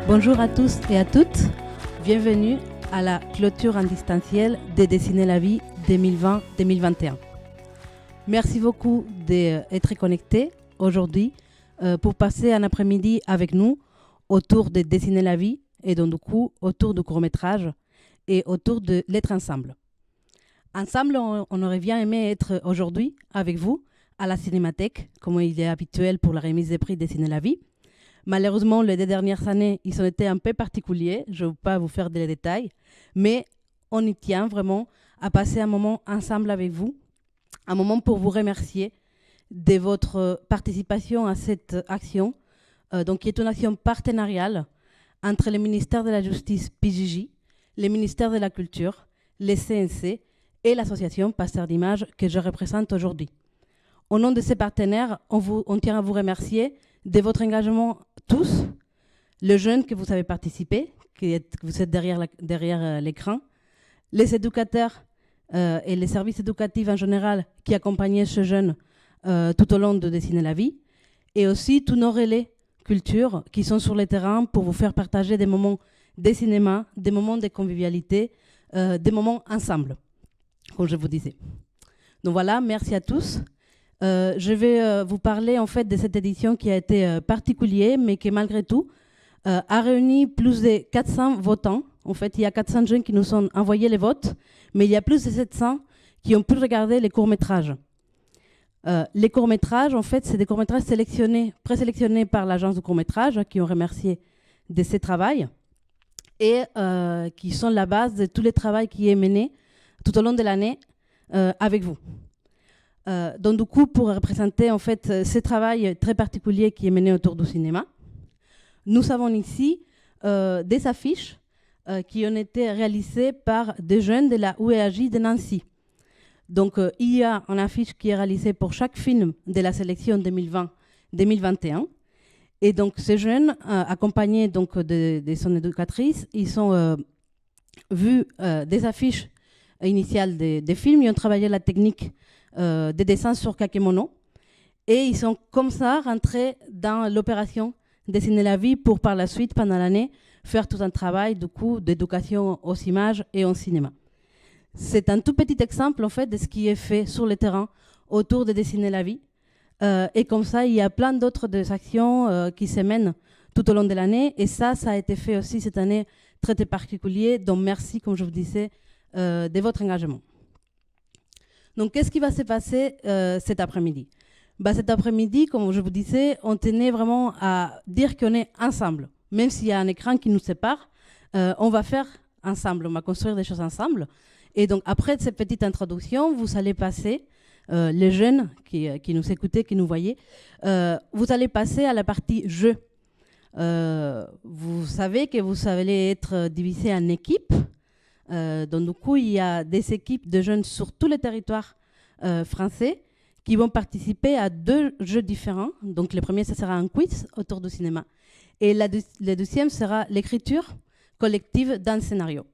Bonjour à tous et à toutes. Bienvenue à la clôture en distanciel de Dessiner la vie 2020-2021. Merci beaucoup d'être connectés aujourd'hui pour passer un après-midi avec nous autour de Dessiner la vie et donc du coup autour du court-métrage et autour de l'être ensemble. Ensemble, on aurait bien aimé être aujourd'hui avec vous à la Cinémathèque, comme il est habituel pour la remise des prix Dessiner la vie. Malheureusement, les 2 dernières années, ils ont été un peu particuliers. Je ne vais pas vous faire des détails, mais on y tient vraiment à passer un moment ensemble avec vous, un moment pour vous remercier de votre participation à cette action, qui est une action partenariale entre le ministère de la Justice PJJ, le ministère de la Culture, le CNC et l'association Pasteur d'Images que je représente aujourd'hui. Au nom de ces partenaires, on tient à vous remercier de votre engagement tous, les jeunes que vous avez participé, que vous êtes derrière l'écran, les éducateurs et les services éducatifs en général qui accompagnaient ces jeunes tout au long de Dessiner la vie, et aussi tous nos relais culture qui sont sur le terrain pour vous faire partager des moments de cinéma, des moments de convivialité, des moments ensemble, comme je vous disais. Donc voilà, merci à tous. Je vais vous parler en fait de cette édition qui a été particulière, mais qui malgré tout a réuni plus de 400 votants. En fait, il y a 400 jeunes qui nous ont envoyé les votes, mais il y a plus de 700 qui ont pu regarder les courts-métrages. Les courts-métrages, en fait, c'est des courts-métrages présélectionnés par l'agence de courts-métrages qui ont remercié de ce travail et qui sont la base de tout le travail qui est mené tout au long de l'année avec vous. Donc du coup, pour représenter en fait ce travail très particulier qui est mené autour du cinéma, nous avons ici des affiches qui ont été réalisées par des jeunes de la UEAJ de Nancy. Donc il y a une affiche qui est réalisée pour chaque film de la sélection 2020-2021. Et donc ces jeunes, accompagnés donc de son éducatrice, ils ont vu des affiches initiales des films, ils ont travaillé la technique des dessins sur kakémono et ils sont comme ça rentrés dans l'opération Dessiner la vie pour par la suite, pendant l'année, faire tout un travail du coup d'éducation aux images et au cinéma. C'est un tout petit exemple en fait de ce qui est fait sur le terrain autour de Dessiner la vie et comme ça il y a plein d'autres actions qui se mènent tout au long de l'année et ça a été fait aussi cette année très particulier, donc merci comme je vous disais de votre engagement. Donc, qu'est-ce qui va se passer cet après-midi ? Cet après-midi, comme je vous disais, on tenait vraiment à dire qu'on est ensemble. Même s'il y a un écran qui nous sépare, on va faire ensemble, on va construire des choses ensemble. Et donc, après cette petite introduction, vous allez passer, les jeunes qui nous écoutaient, qui nous voyaient, vous allez passer à la partie jeu. Vous savez que vous allez être divisés en équipes. Donc du coup, il y a des équipes de jeunes sur tous les territoires français qui vont participer à 2 jeux différents. Donc le premier, ce sera un quiz autour du cinéma. Et le deuxième sera l'écriture collective d'un scénario.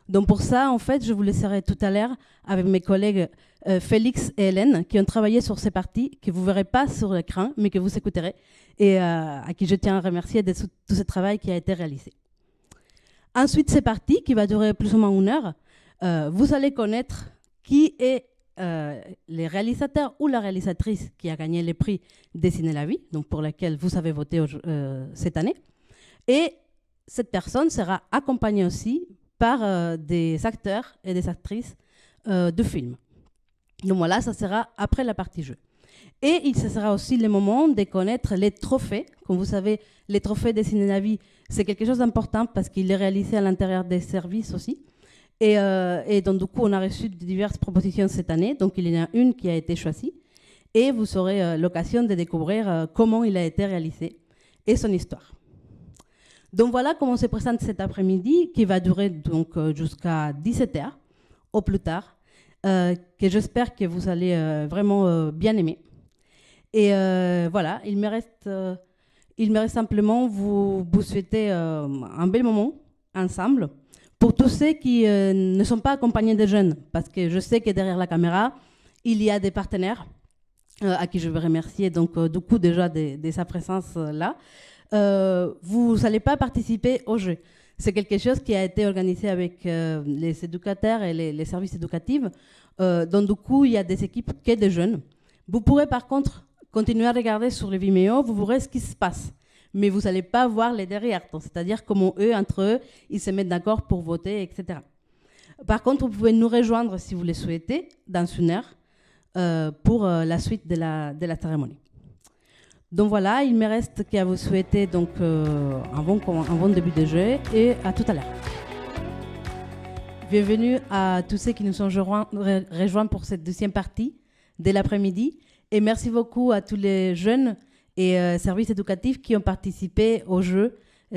Donc pour ça, en fait, je vous laisserai tout à l'heure avec mes collègues Félix et Hélène qui ont travaillé sur ces parties que vous ne verrez pas sur l'écran, mais que vous écouterez et à qui je tiens à remercier de tout ce travail qui a été réalisé. Ensuite, c'est parti, qui va durer plus ou moins 1 heure. Vous allez connaître qui est le réalisateur ou la réalisatrice qui a gagné le prix Dessiner la vie, donc pour laquelle vous avez voté cette année. Et cette personne sera accompagnée aussi par des acteurs et des actrices de films. Donc voilà, ça sera après la partie jeu. Et il sera aussi le moment de connaître les trophées. Comme vous savez, les trophées Dessiner la vie, c'est quelque chose d'important parce qu'il est réalisé à l'intérieur des services aussi. Et donc, du coup, on a reçu diverses propositions cette année. Donc, il y en a une qui a été choisie. Et vous aurez l'occasion de découvrir comment il a été réalisé et son histoire. Donc, voilà comment on se présente cet après-midi qui va durer donc, jusqu'à 17h au plus tard, que j'espère que vous allez vraiment bien aimer. Et voilà, il me reste simplement vous souhaiter un bel moment ensemble pour tous ceux qui ne sont pas accompagnés de jeunes, parce que je sais que derrière la caméra, il y a des partenaires à qui je veux remercier donc du coup déjà de sa présence là. vous n'allez pas participer au jeu. C'est quelque chose qui a été organisé avec les éducateurs et les services éducatifs. Donc, du coup, il y a des équipes qui sont des jeunes. Vous pourrez par contre continuer à regarder sur le Vimeo, vous verrez ce qui se passe. Mais vous n'allez pas voir les derrière, c'est-à-dire comment eux, entre eux, ils se mettent d'accord pour voter, etc. Par contre, vous pouvez nous rejoindre si vous le souhaitez, dans une heure, pour la suite de la cérémonie. Donc voilà, il me reste qu'à vous souhaiter donc, un bon début de jeu et à tout à l'heure. Bienvenue à tous ceux qui nous ont rejoints pour cette deuxième partie de l'après-midi. Et merci beaucoup à tous les jeunes et services éducatifs qui ont participé aux jeux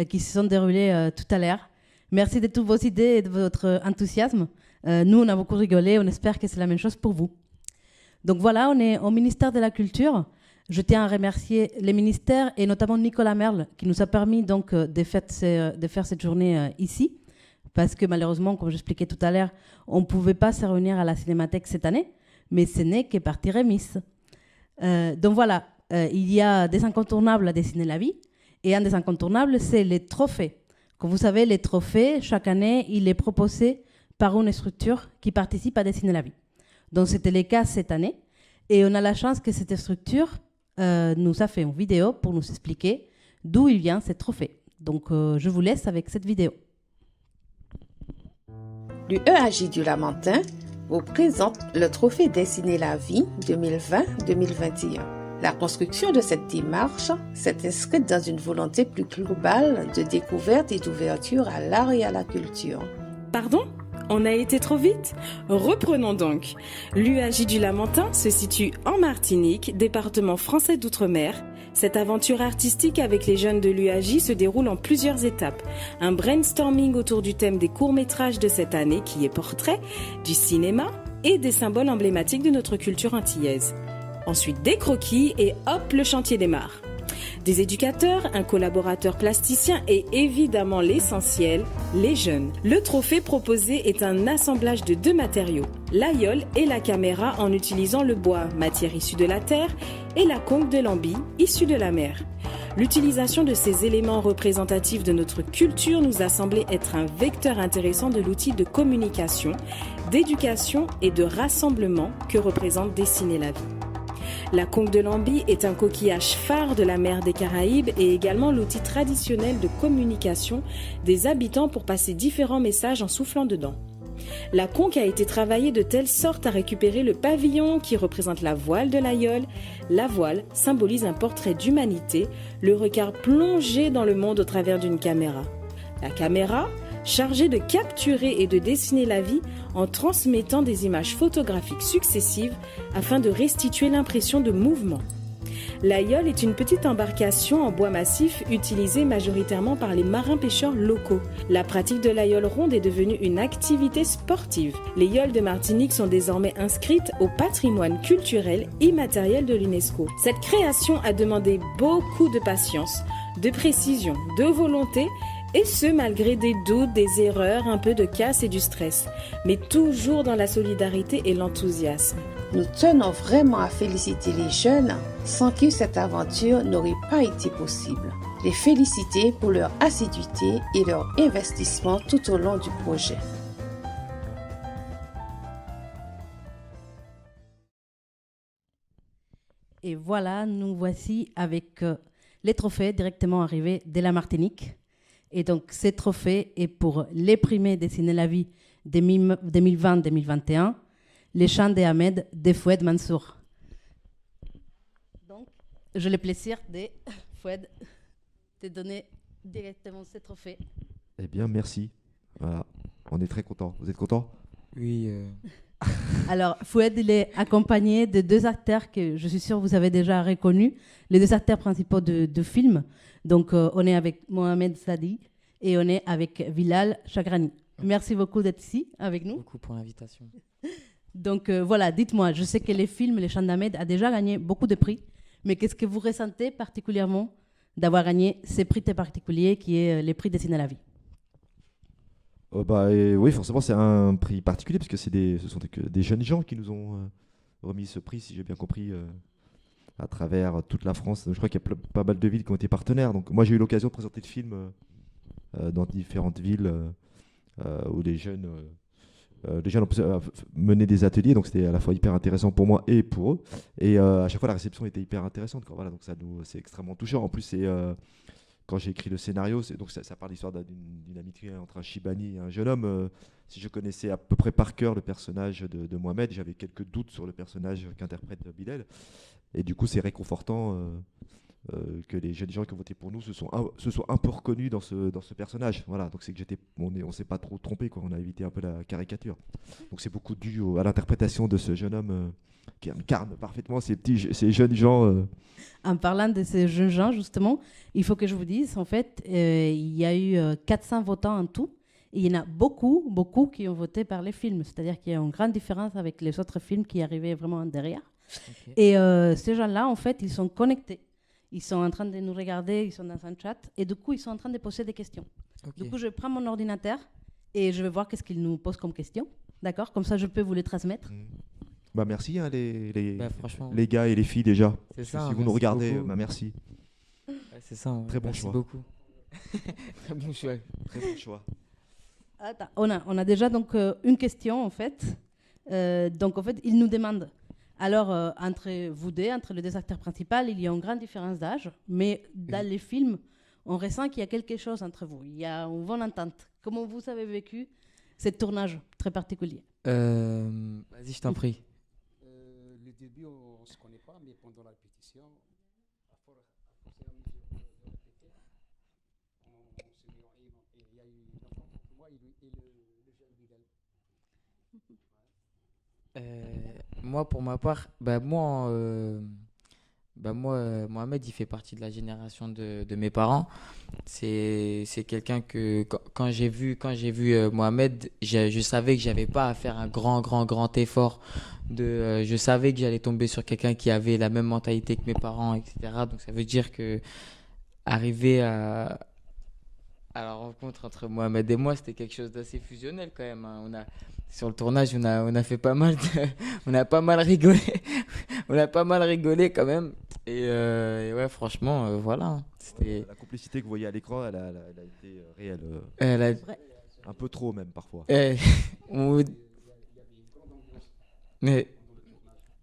qui se sont déroulés tout à l'heure. Merci de toutes vos idées et de votre enthousiasme. Nous, on a beaucoup rigolé. On espère que c'est la même chose pour vous. Donc voilà, on est au ministère de la Culture. Je tiens à remercier les ministères et notamment Nicolas Merle qui nous a permis donc de faire cette journée ici. Parce que malheureusement, comme j'expliquais tout à l'heure, on ne pouvait pas se réunir à la Cinémathèque cette année, mais ce n'est que partie remise. Donc voilà, il y a des incontournables à dessiner la vie. Et un des incontournables, c'est les trophées. Comme vous savez, les trophées, chaque année, il est proposé par une structure qui participe à dessiner la vie. Donc c'était le cas cette année. Et on a la chance que cette structure nous a fait une vidéo pour nous expliquer d'où il vient ce trophée. Donc je vous laisse avec cette vidéo. L'UEAJ du Lamentin vous présente le trophée Dessiner la vie 2020-2021. La construction de cette démarche s'est inscrite dans une volonté plus globale de découverte et d'ouverture à l'art et à la culture. Pardon ? On a été trop vite ? Reprenons donc. L'UAJ du Lamentin se situe en Martinique, département français d'outre-mer. Cette aventure artistique avec les jeunes de l'UAJ se déroule en plusieurs étapes. Un brainstorming autour du thème des courts-métrages de cette année qui est portrait, du cinéma et des symboles emblématiques de notre culture antillaise. Ensuite des croquis et hop, le chantier démarre. Des éducateurs, un collaborateur plasticien et évidemment l'essentiel, les jeunes. Le trophée proposé est un assemblage de 2 matériaux, l'aïeul et la caméra en utilisant le bois, matière issue de la terre, et la conque de l'ambi, issue de la mer. L'utilisation de ces éléments représentatifs de notre culture nous a semblé être un vecteur intéressant de l'outil de communication, d'éducation et de rassemblement que représente Dessiner la vie. La conque de l'ambi est un coquillage phare de la mer des Caraïbes et également l'outil traditionnel de communication des habitants pour passer différents messages en soufflant dedans. La conque a été travaillée de telle sorte à récupérer le pavillon qui représente la voile de l'aïeul. La voile symbolise un portrait d'humanité, le regard plongé dans le monde au travers d'une caméra. La caméra, chargée de capturer et de dessiner la vie en transmettant des images photographiques successives afin de restituer l'impression de mouvement. L'aïeul est une petite embarcation en bois massif utilisée majoritairement par les marins-pêcheurs locaux. La pratique de l'aïeul ronde est devenue une activité sportive. Les yolles de Martinique sont désormais inscrites au patrimoine culturel immatériel de l'UNESCO. Cette création a demandé beaucoup de patience, de précision, de volonté, et ce malgré des doutes, des erreurs, un peu de casse et du stress, mais toujours dans la solidarité et l'enthousiasme. Nous tenons vraiment à féliciter les jeunes sans qui cette aventure n'aurait pas été possible. Les féliciter pour leur assiduité et leur investissement tout au long du projet. Et voilà, nous voici avec les trophées directement arrivés de la Martinique. Et donc, ces trophées est pour les primés Dessiner la vie 2020-2021, les chants d'Ahmed de Foued Mansour. Donc, j'ai le plaisir de Foued te donner directement ces trophées. Eh bien, merci. Voilà, on est très contents. Vous êtes contents ? Oui. Alors, Foued, il est accompagné de 2 acteurs que je suis sûre que vous avez déjà reconnus, les 2 acteurs principaux de film. Donc, on est avec Mohamed Sadi et on est avec Bilal Chagrani. Merci beaucoup d'être ici avec nous. Merci beaucoup pour l'invitation. Donc, voilà, dites-moi, je sais que les films, les chants d'Ahmed a déjà gagné beaucoup de prix, mais qu'est-ce que vous ressentez particulièrement d'avoir gagné ces prix très particuliers qui est les prix Dessiner la vie ? Oui, forcément, c'est un prix particulier parce que ce sont des jeunes gens qui nous ont remis ce prix, si j'ai bien compris. à travers toute la France. Je crois qu'il y a pas mal de villes qui ont été partenaires. Donc moi j'ai eu l'occasion de présenter le film dans différentes villes où les jeunes ont pu mener des ateliers. Donc c'était à la fois hyper intéressant pour moi et pour eux. Et à chaque fois la réception était hyper intéressante. Voilà, donc c'est extrêmement touchant. En plus c'est quand j'ai écrit le scénario, ça parle l'histoire d'une amitié entre un Chibani et un jeune homme. Si je connaissais à peu près par cœur le personnage de Mohamed, j'avais quelques doutes sur le personnage qu'interprète Bilal. Et du coup, c'est réconfortant que les jeunes gens qui ont voté pour nous se soient un peu reconnus dans ce personnage. Voilà, donc c'est que on s'est pas trop trompé, quoi. On a évité un peu la caricature. Donc c'est beaucoup dû à l'interprétation de ce jeune homme qui incarne parfaitement ces jeunes gens. En parlant de ces jeunes gens, justement, il faut que je vous dise, en fait, il y a eu 400 votants en tout. Et il y en a beaucoup, beaucoup qui ont voté par les films. C'est-à-dire qu'il y a une grande différence avec les autres films qui arrivaient vraiment derrière. Okay. Et ces gens-là, en fait, ils sont connectés. Ils sont en train de nous regarder, ils sont dans un chat. Et du coup, ils sont en train de poser des questions. Okay. Du coup, je prends mon ordinateur et je vais voir qu'est-ce qu'ils nous posent comme questions. D'accord ? Comme ça, je peux vous les transmettre. Bah merci les gars et les filles déjà. C'est ça, si vous nous regardez, merci. C'est ça. Très bon merci choix. Beaucoup. Très bon choix. Très bon choix. Attends, on a déjà donc une question en fait. Donc en fait, ils nous demandent. Alors entre vous deux, entre les deux acteurs principaux, il y a une grande différence d'âge, mais dans les films, on ressent qu'il y a quelque chose entre vous. Il y a une bonne entente. Comment vous avez vécu ce tournage très particulier ? Vas-y, je t'en prie. Le début, on ne se connaît pas, mais pendant la répétition, il y a eu l'enfant pour moi et le jeune Bilal. Moi, pour ma part, Mohamed, il fait partie de la génération de mes parents. C'est quelqu'un que, quand j'ai vu Mohamed, je savais que j'avais pas à faire un grand effort. Je savais que j'allais tomber sur quelqu'un qui avait la même mentalité que mes parents, etc. Donc ça veut dire que arriver à la rencontre entre Mohamed et moi, c'était quelque chose d'assez fusionnel quand même. Sur le tournage, on a fait pas mal on a pas mal rigolé. On a pas mal rigolé quand même. Et ouais, franchement, voilà. C'était... La complicité que vous voyez à l'écran, elle a été réelle. Un peu trop même parfois. Mais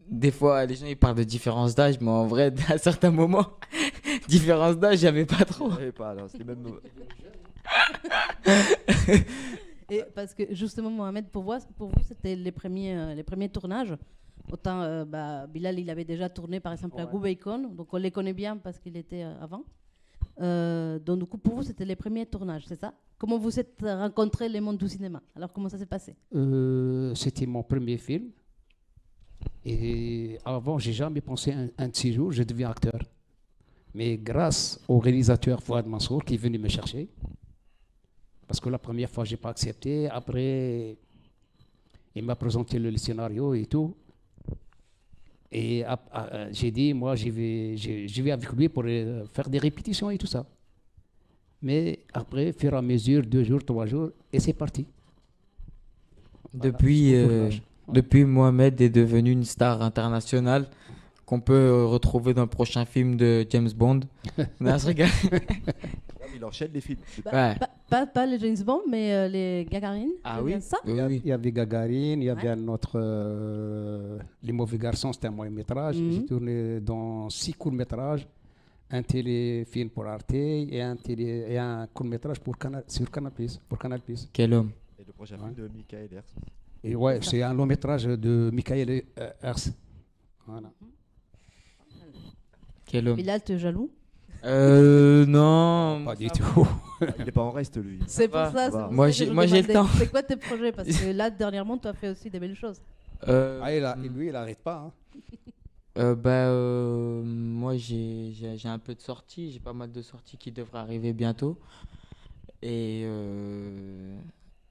des fois, les gens ils parlent de différence d'âge, mais en vrai, à certains moments, différence d'âge, il n'y avait pas trop. C'était même... Et parce que justement, Mohamed, pour vous c'était les premiers tournages. Autant Bilal, il avait déjà tourné par exemple à Go Bacon, donc on les connaît bien parce qu'il était avant. Donc du coup, pour vous, c'était les premiers tournages, c'est ça ? Comment vous êtes rencontrés les mondes du cinéma ? Alors comment ça s'est passé ? C'était mon premier film. Et avant, j'ai jamais pensé un de ces jours, je deviens acteur. Mais grâce au réalisateur Fouad Mansour qui est venu me chercher, parce que la première fois, je n'ai pas accepté. Après, il m'a présenté le scénario et tout. Et j'ai dit, moi, je vais avec lui pour faire des répétitions et tout ça. Mais après, fur et à mesure, 2 jours, 3 jours, et c'est parti. Depuis, Mohamed est devenu une star internationale qu'on peut retrouver dans le prochain film de James Bond. Non, je rigole. Il enchaîne les films. Pas les James Bond, mais les Gagarines. Ah oui, ça Il y avait Gagarine, il y avait un autre, Les Mauvais Garçons, c'était un moyen-métrage. J'ai tourné dans 6 courts-métrages, un téléfilm pour Arte et un court-métrage sur Canal+. Pour Canal+. Quel homme. Et le prochain film de Michael Hers. Et ouais, c'est un long-métrage de Michael Hers. Voilà. Quel homme. Bilal, tu es jaloux ? Non. Pas du tout. Il n'est pas en reste, lui. C'est pour ça. Moi, j'ai le temps. C'est quoi tes projets ? Parce que là, dernièrement, tu as fait aussi des belles choses. Lui, il n'arrête pas. Moi, j'ai un peu de sorties. J'ai pas mal de sorties qui devraient arriver bientôt.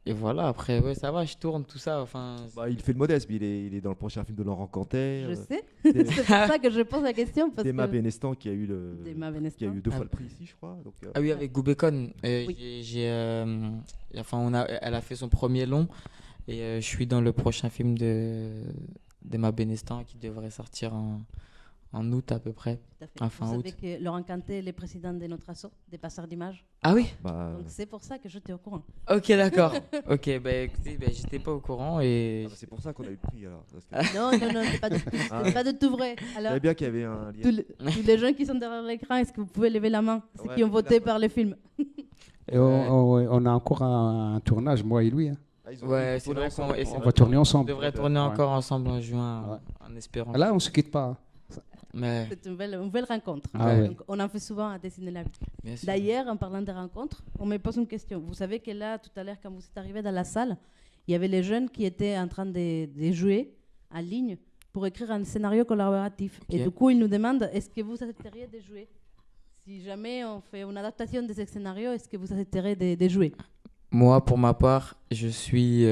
Et voilà, après, ouais, ça va, je tourne, tout ça. Enfin, il fait le modeste, mais il est dans le prochain film de Laurent Cantet. Je sais. C'est pour ça que je pose la question. D'Emma Benestan qui a eu 2 fois le prix ici, je crois. Donc, Ah oui, avec Go Bacon. Oui. Elle a fait son premier long. Et je suis dans le prochain film d'Emma Benestan qui devrait sortir en août à peu près. Tout à fait. Ah, fin Vous août. savez que Laurent Canté est le président de notre asso, des passeurs d'images. Ah oui? Bah, Donc c'est pour ça que je t'ai au courant. Ok, d'accord. Ok, bah écoutez, bah, j'étais pas au courant et. c'est pour ça qu'on a eu le prix alors. Parce que Non, non, non, c'est pas, Ah. c'est pas de tout vrai. je Alors, savais bien qu'il y avait un lien. tous les gens qui sont derrière l'écran, est-ce que vous pouvez lever la main, ceux Ouais, qui ont voté d'accord. par le film? Et on a encore un tournage, moi et lui. Hein. Ah, ils ont Ouais, tourné c'est vrai ensemble. qu'on On va tourner on ensemble. devrait tourner Ouais. encore ensemble en juin, Ouais. en espérant. Là, on ne se quitte pas. Mais C'est une belle rencontre. Ah ouais. Donc, on en fait souvent à dessiner la vie. bien sûr. D'ailleurs, en parlant des rencontres, on me pose une question. Vous savez que là, tout à l'heure, quand vous êtes arrivé dans la salle, il y avait les jeunes qui étaient en train de jouer en ligne pour écrire un scénario collaboratif. Ok. Et du coup, ils nous demandent, est-ce que vous accepteriez de jouer? Si jamais on fait une adaptation de ce scénario, est-ce que vous accepteriez de jouer? Moi, pour ma part, je suis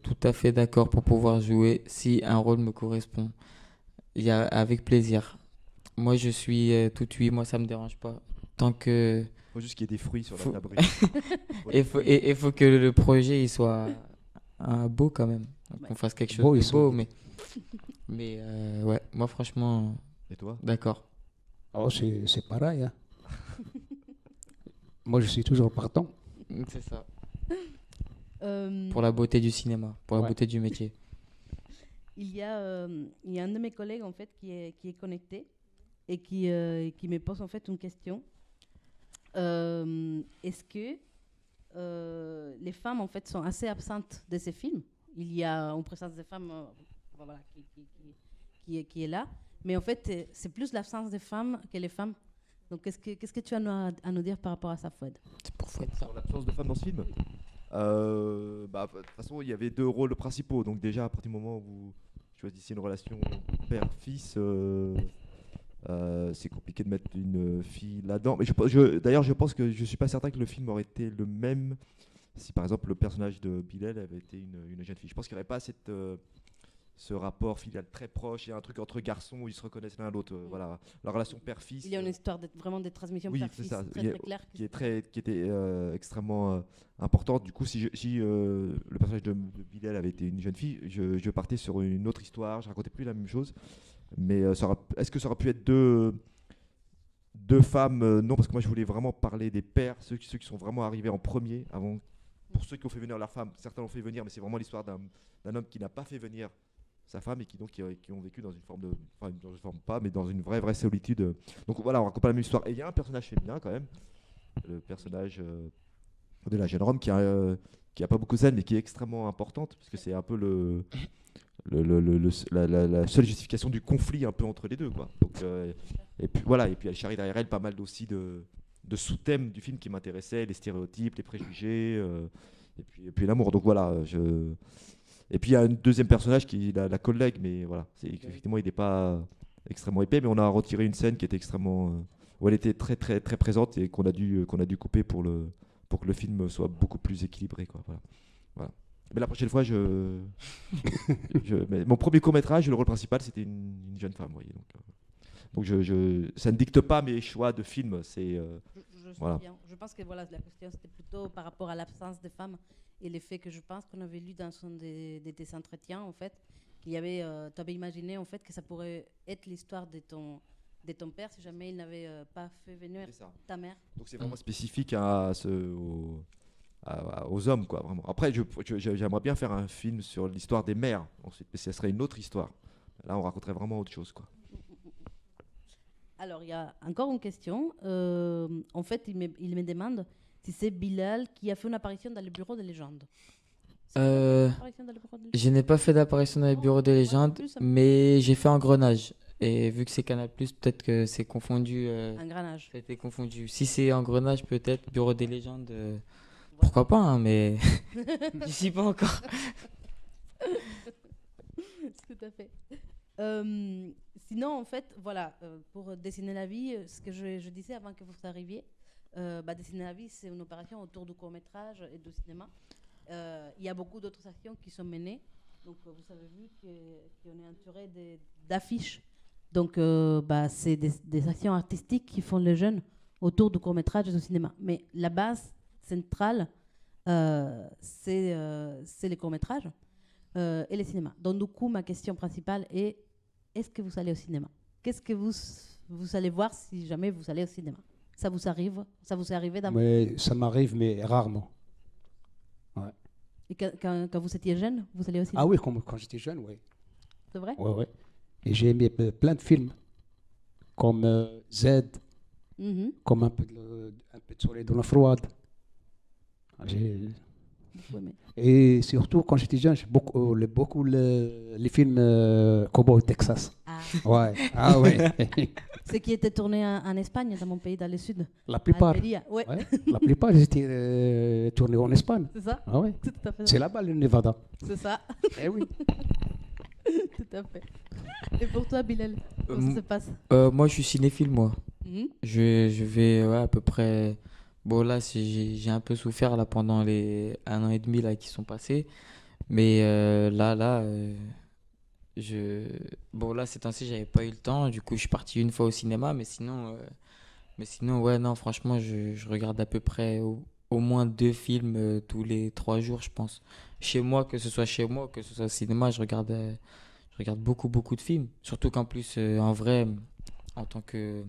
tout à fait d'accord pour pouvoir jouer si un rôle me correspond. Avec plaisir. Moi, je suis tout oui, moi, ça me dérange pas. Tant que. Faut juste qu'il y ait des fruits sur Faut- la table. Il faut que le projet il soit beau quand même. Ouais. Qu'on fasse quelque chose Beau, de ils sont beau, beaux. mais ouais, moi, franchement, Et toi? d'accord. Oh, c'est pareil. Hein. Moi, je suis toujours partant. C'est ça. Euh, Pour la beauté du cinéma, pour la Ouais. beauté du métier. il y a un de mes collègues en fait qui est connecté et qui me pose en fait une question. Est-ce que les femmes en fait sont assez absentes de ces films? Il y a une présence des femmes voilà, qui est là, mais en fait c'est plus l'absence des femmes que les femmes. Donc qu'est-ce que tu as à nous dire par rapport à ça, Fouad? C'est pour Fouad, ça. Sur l'absence de femmes dans ce film bah, de toute façon, il y avait deux rôles principaux. Donc déjà, à partir du moment où vous choisissez une relation père-fils, c'est compliqué de mettre une fille là-dedans. Mais d'ailleurs, je pense que je suis pas certain que le film aurait été le même si, par exemple, le personnage de Bilal avait été une jeune fille. Je pense qu'il n'y aurait pas ce rapport filial très proche. Il y a un truc entre garçons où ils se reconnaissent l'un à l'autre. Voilà, la relation père-fils. Il y a une histoire vraiment de transmission Oui, père-fils c'est ça. très, très claire. Qui était extrêmement importante. Du coup, si le personnage de Bilal avait été une jeune fille, je partais sur une autre histoire, je racontais plus la même chose. Mais est-ce que ça aurait pu être deux femmes? Non, parce que moi je voulais vraiment parler des pères, ceux qui sont vraiment arrivés en premier, avant. Pour ceux qui ont fait venir leur femme, certains l'ont fait venir, mais c'est vraiment l'histoire d'un homme qui n'a pas fait venir sa femme et qui ont vécu dans une forme dans une vraie solitude. Donc voilà, on raconte pas la même histoire. Et il y a un personnage féminin quand même, le personnage de la jeune Rome qui a pas beaucoup de scènes mais qui est extrêmement importante parce que c'est un peu la seule justification du conflit un peu entre les deux, quoi. Donc, et puis voilà, et puis elle charrie derrière elle pas mal aussi de sous-thèmes du film qui m'intéressaient, les stéréotypes, les préjugés, et puis l'amour. Donc voilà, et puis il y a un deuxième personnage qui est la collègue, mais voilà, effectivement il n'est pas extrêmement épais, mais on a retiré une scène qui était extrêmement, où elle était très très très présente et qu'on a dû couper pour que le film soit beaucoup plus équilibré, quoi. Voilà. Mais la prochaine fois, mais mon premier court-métrage, le rôle principal, c'était une jeune femme, vous voyez. Donc ça ne dicte pas mes choix de film. C'est Je sais voilà. bien. Je pense que voilà, la question c'était plutôt par rapport à l'absence des femmes et les faits que je pense qu'on avait lu dans tes entretiens en fait, qu'il y avait, tu avais imaginé en fait que ça pourrait être l'histoire de ton père si jamais il n'avait pas fait venir C'est ça. ta mère. Donc c'est vraiment spécifique aux hommes, quoi, vraiment. Après, j'aimerais bien faire un film sur l'histoire des mères ensuite, mais ce serait une autre histoire. Là, on raconterait vraiment autre chose, quoi. Alors, il y a encore une question. En fait, il me demande si c'est Bilal qui a fait une apparition dans le bureau des légendes. Je n'ai pas fait d'apparition dans les bureaux des légendes, mais j'ai fait Engrenage. Et vu que c'est Canal+, peut-être que c'est confondu. Engrenage. Ça a été confondu. Si c'est Engrenage, peut-être Bureau des légendes. Pourquoi pas, hein, mais je suis pas encore. Tout à fait. Sinon, en fait, voilà, pour Dessiner la vie, ce que je disais avant que vous arriviez, Dessiner la vie, c'est une opération autour du court-métrage et du cinéma. Il y a beaucoup d'autres actions qui sont menées. Donc, vous avez vu qu'on est entouré d'affiches. Donc, c'est des actions artistiques qui font les jeunes autour du court-métrage et du cinéma. Mais la base centrale, c'est les courts-métrages et les cinémas. Donc, du coup, ma question principale est: est-ce que vous allez au cinéma? qu'est-ce que vous allez voir si jamais vous allez au cinéma? Ça vous arrive? Ça vous est arrivé Mais ça m'arrive, mais rarement. Et quand vous étiez jeune, vous allez au cinéma? Ah oui, quand j'étais jeune, oui. C'est vrai? Ouais, ouais. Et j'ai aimé plein de films, comme Z, Mhm. comme un peu de Soleil dans la froide. J'ai- Beaucoup aimé. Et surtout, quand j'étais jeune, j'ai beaucoup les films Cowboy Texas. Ah. Ouais. Ah ouais. Ce qui était tourné en Espagne, dans mon pays, dans le sud. La plupart. Almeria. Ouais. Ouais, la plupart, ils étaient tournés en Espagne. C'est ça? Ah ouais. Tout à fait. C'est là-bas, le Nevada. C'est ça. Eh oui. Tout à fait. Et pour toi, Bilal, comment ça se passe? Moi, je suis cinéphile, moi. Mhm. Je vais à peu près. Bon, là, j'ai un peu souffert là, pendant les 1 an et demi là, qui sont passés. Mais bon, là, ces temps-ci, j'avais pas eu le temps. Du coup, je suis parti une fois au cinéma. Mais sinon ouais, non, franchement, je regarde à peu près au moins 2 films tous les 3 jours, je pense. Chez moi, que ce soit chez moi, que ce soit au cinéma, je regarde beaucoup, beaucoup de films. Surtout qu'en plus, en vrai, en tant que,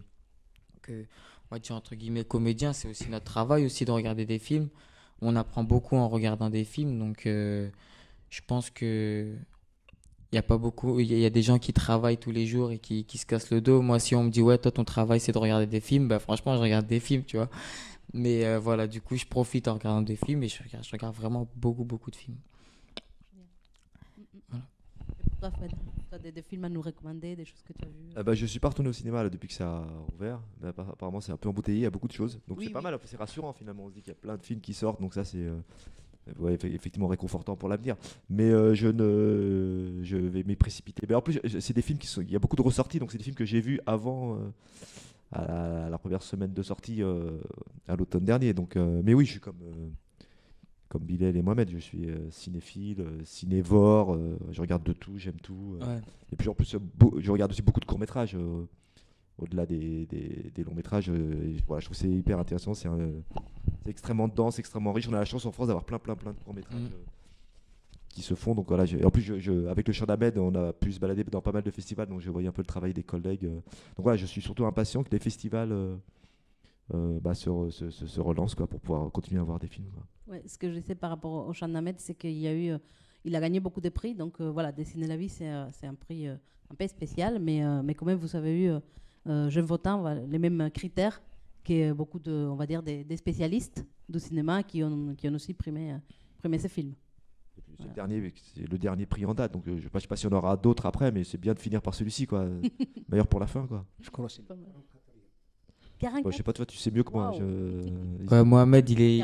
on va dire entre guillemets, comédien, c'est aussi notre travail aussi de regarder des films. On apprend beaucoup en regardant des films. Donc, je pense que il y a pas beaucoup, il y a des gens qui travaillent tous les jours et qui se cassent le dos. Moi, si on me dit, ouais, toi, ton travail, c'est de regarder des films, bah, franchement, je regarde des films, tu vois. Mais voilà, du coup, je profite en regardant des films et je regarde vraiment beaucoup, beaucoup de films. Voilà. Et pour toi, Fred, tu as des films à nous recommander, des choses que tu as vues? Bah, je suis pas retourné au cinéma là, depuis que ça a ouvert. Mais apparemment, c'est un peu embouteillé, il y a beaucoup de choses. Donc Oui, c'est pas oui. mal, c'est rassurant finalement. On se dit qu'il y a plein de films qui sortent, donc ça c'est ouais, effectivement réconfortant pour l'avenir. Mais je vais m'y précipiter. Mais en plus, c'est des films il y a beaucoup de ressorties, donc c'est des films que j'ai vus avant à la première semaine de sortie à l'automne dernier. Donc, mais oui, je suis comme Bilal et Mohamed, je suis cinéphile, cinévore, je regarde de tout, j'aime tout. Ouais. Et puis en plus, je regarde aussi beaucoup de courts-métrages, au-delà des longs-métrages. Et voilà, je trouve que c'est hyper intéressant, c'est extrêmement dense, extrêmement riche. On a la chance en France d'avoir plein de courts-métrages qui se font. Donc voilà, en plus, avec le Chant d'Ahmed, on a pu se balader dans pas mal de festivals, donc je voyais un peu le travail des collègues. Donc voilà, je suis surtout impatient que les festivals se relancent quoi, pour pouvoir continuer à voir des films, quoi. Ouais, ce que je sais par rapport au Chant d'Ahmed, c'est qu'il y a eu, il a gagné beaucoup de prix. Donc voilà, Dessiner la vie, c'est un prix un peu spécial, mais quand même, vous avez eu, Jeunes Votants, voilà, les mêmes critères que beaucoup de, on va dire, des spécialistes du cinéma qui ont aussi primé ce film. Et puis, c'est le dernier prix en date, donc je ne sais pas si on aura d'autres après, mais c'est bien de finir par celui-ci, quoi. Meilleur pour la fin, quoi. Je crois que c'est Pas mal. Bon, 44. je sais pas, toi, tu sais mieux que moi. Wow. Ouais, Mohamed, il est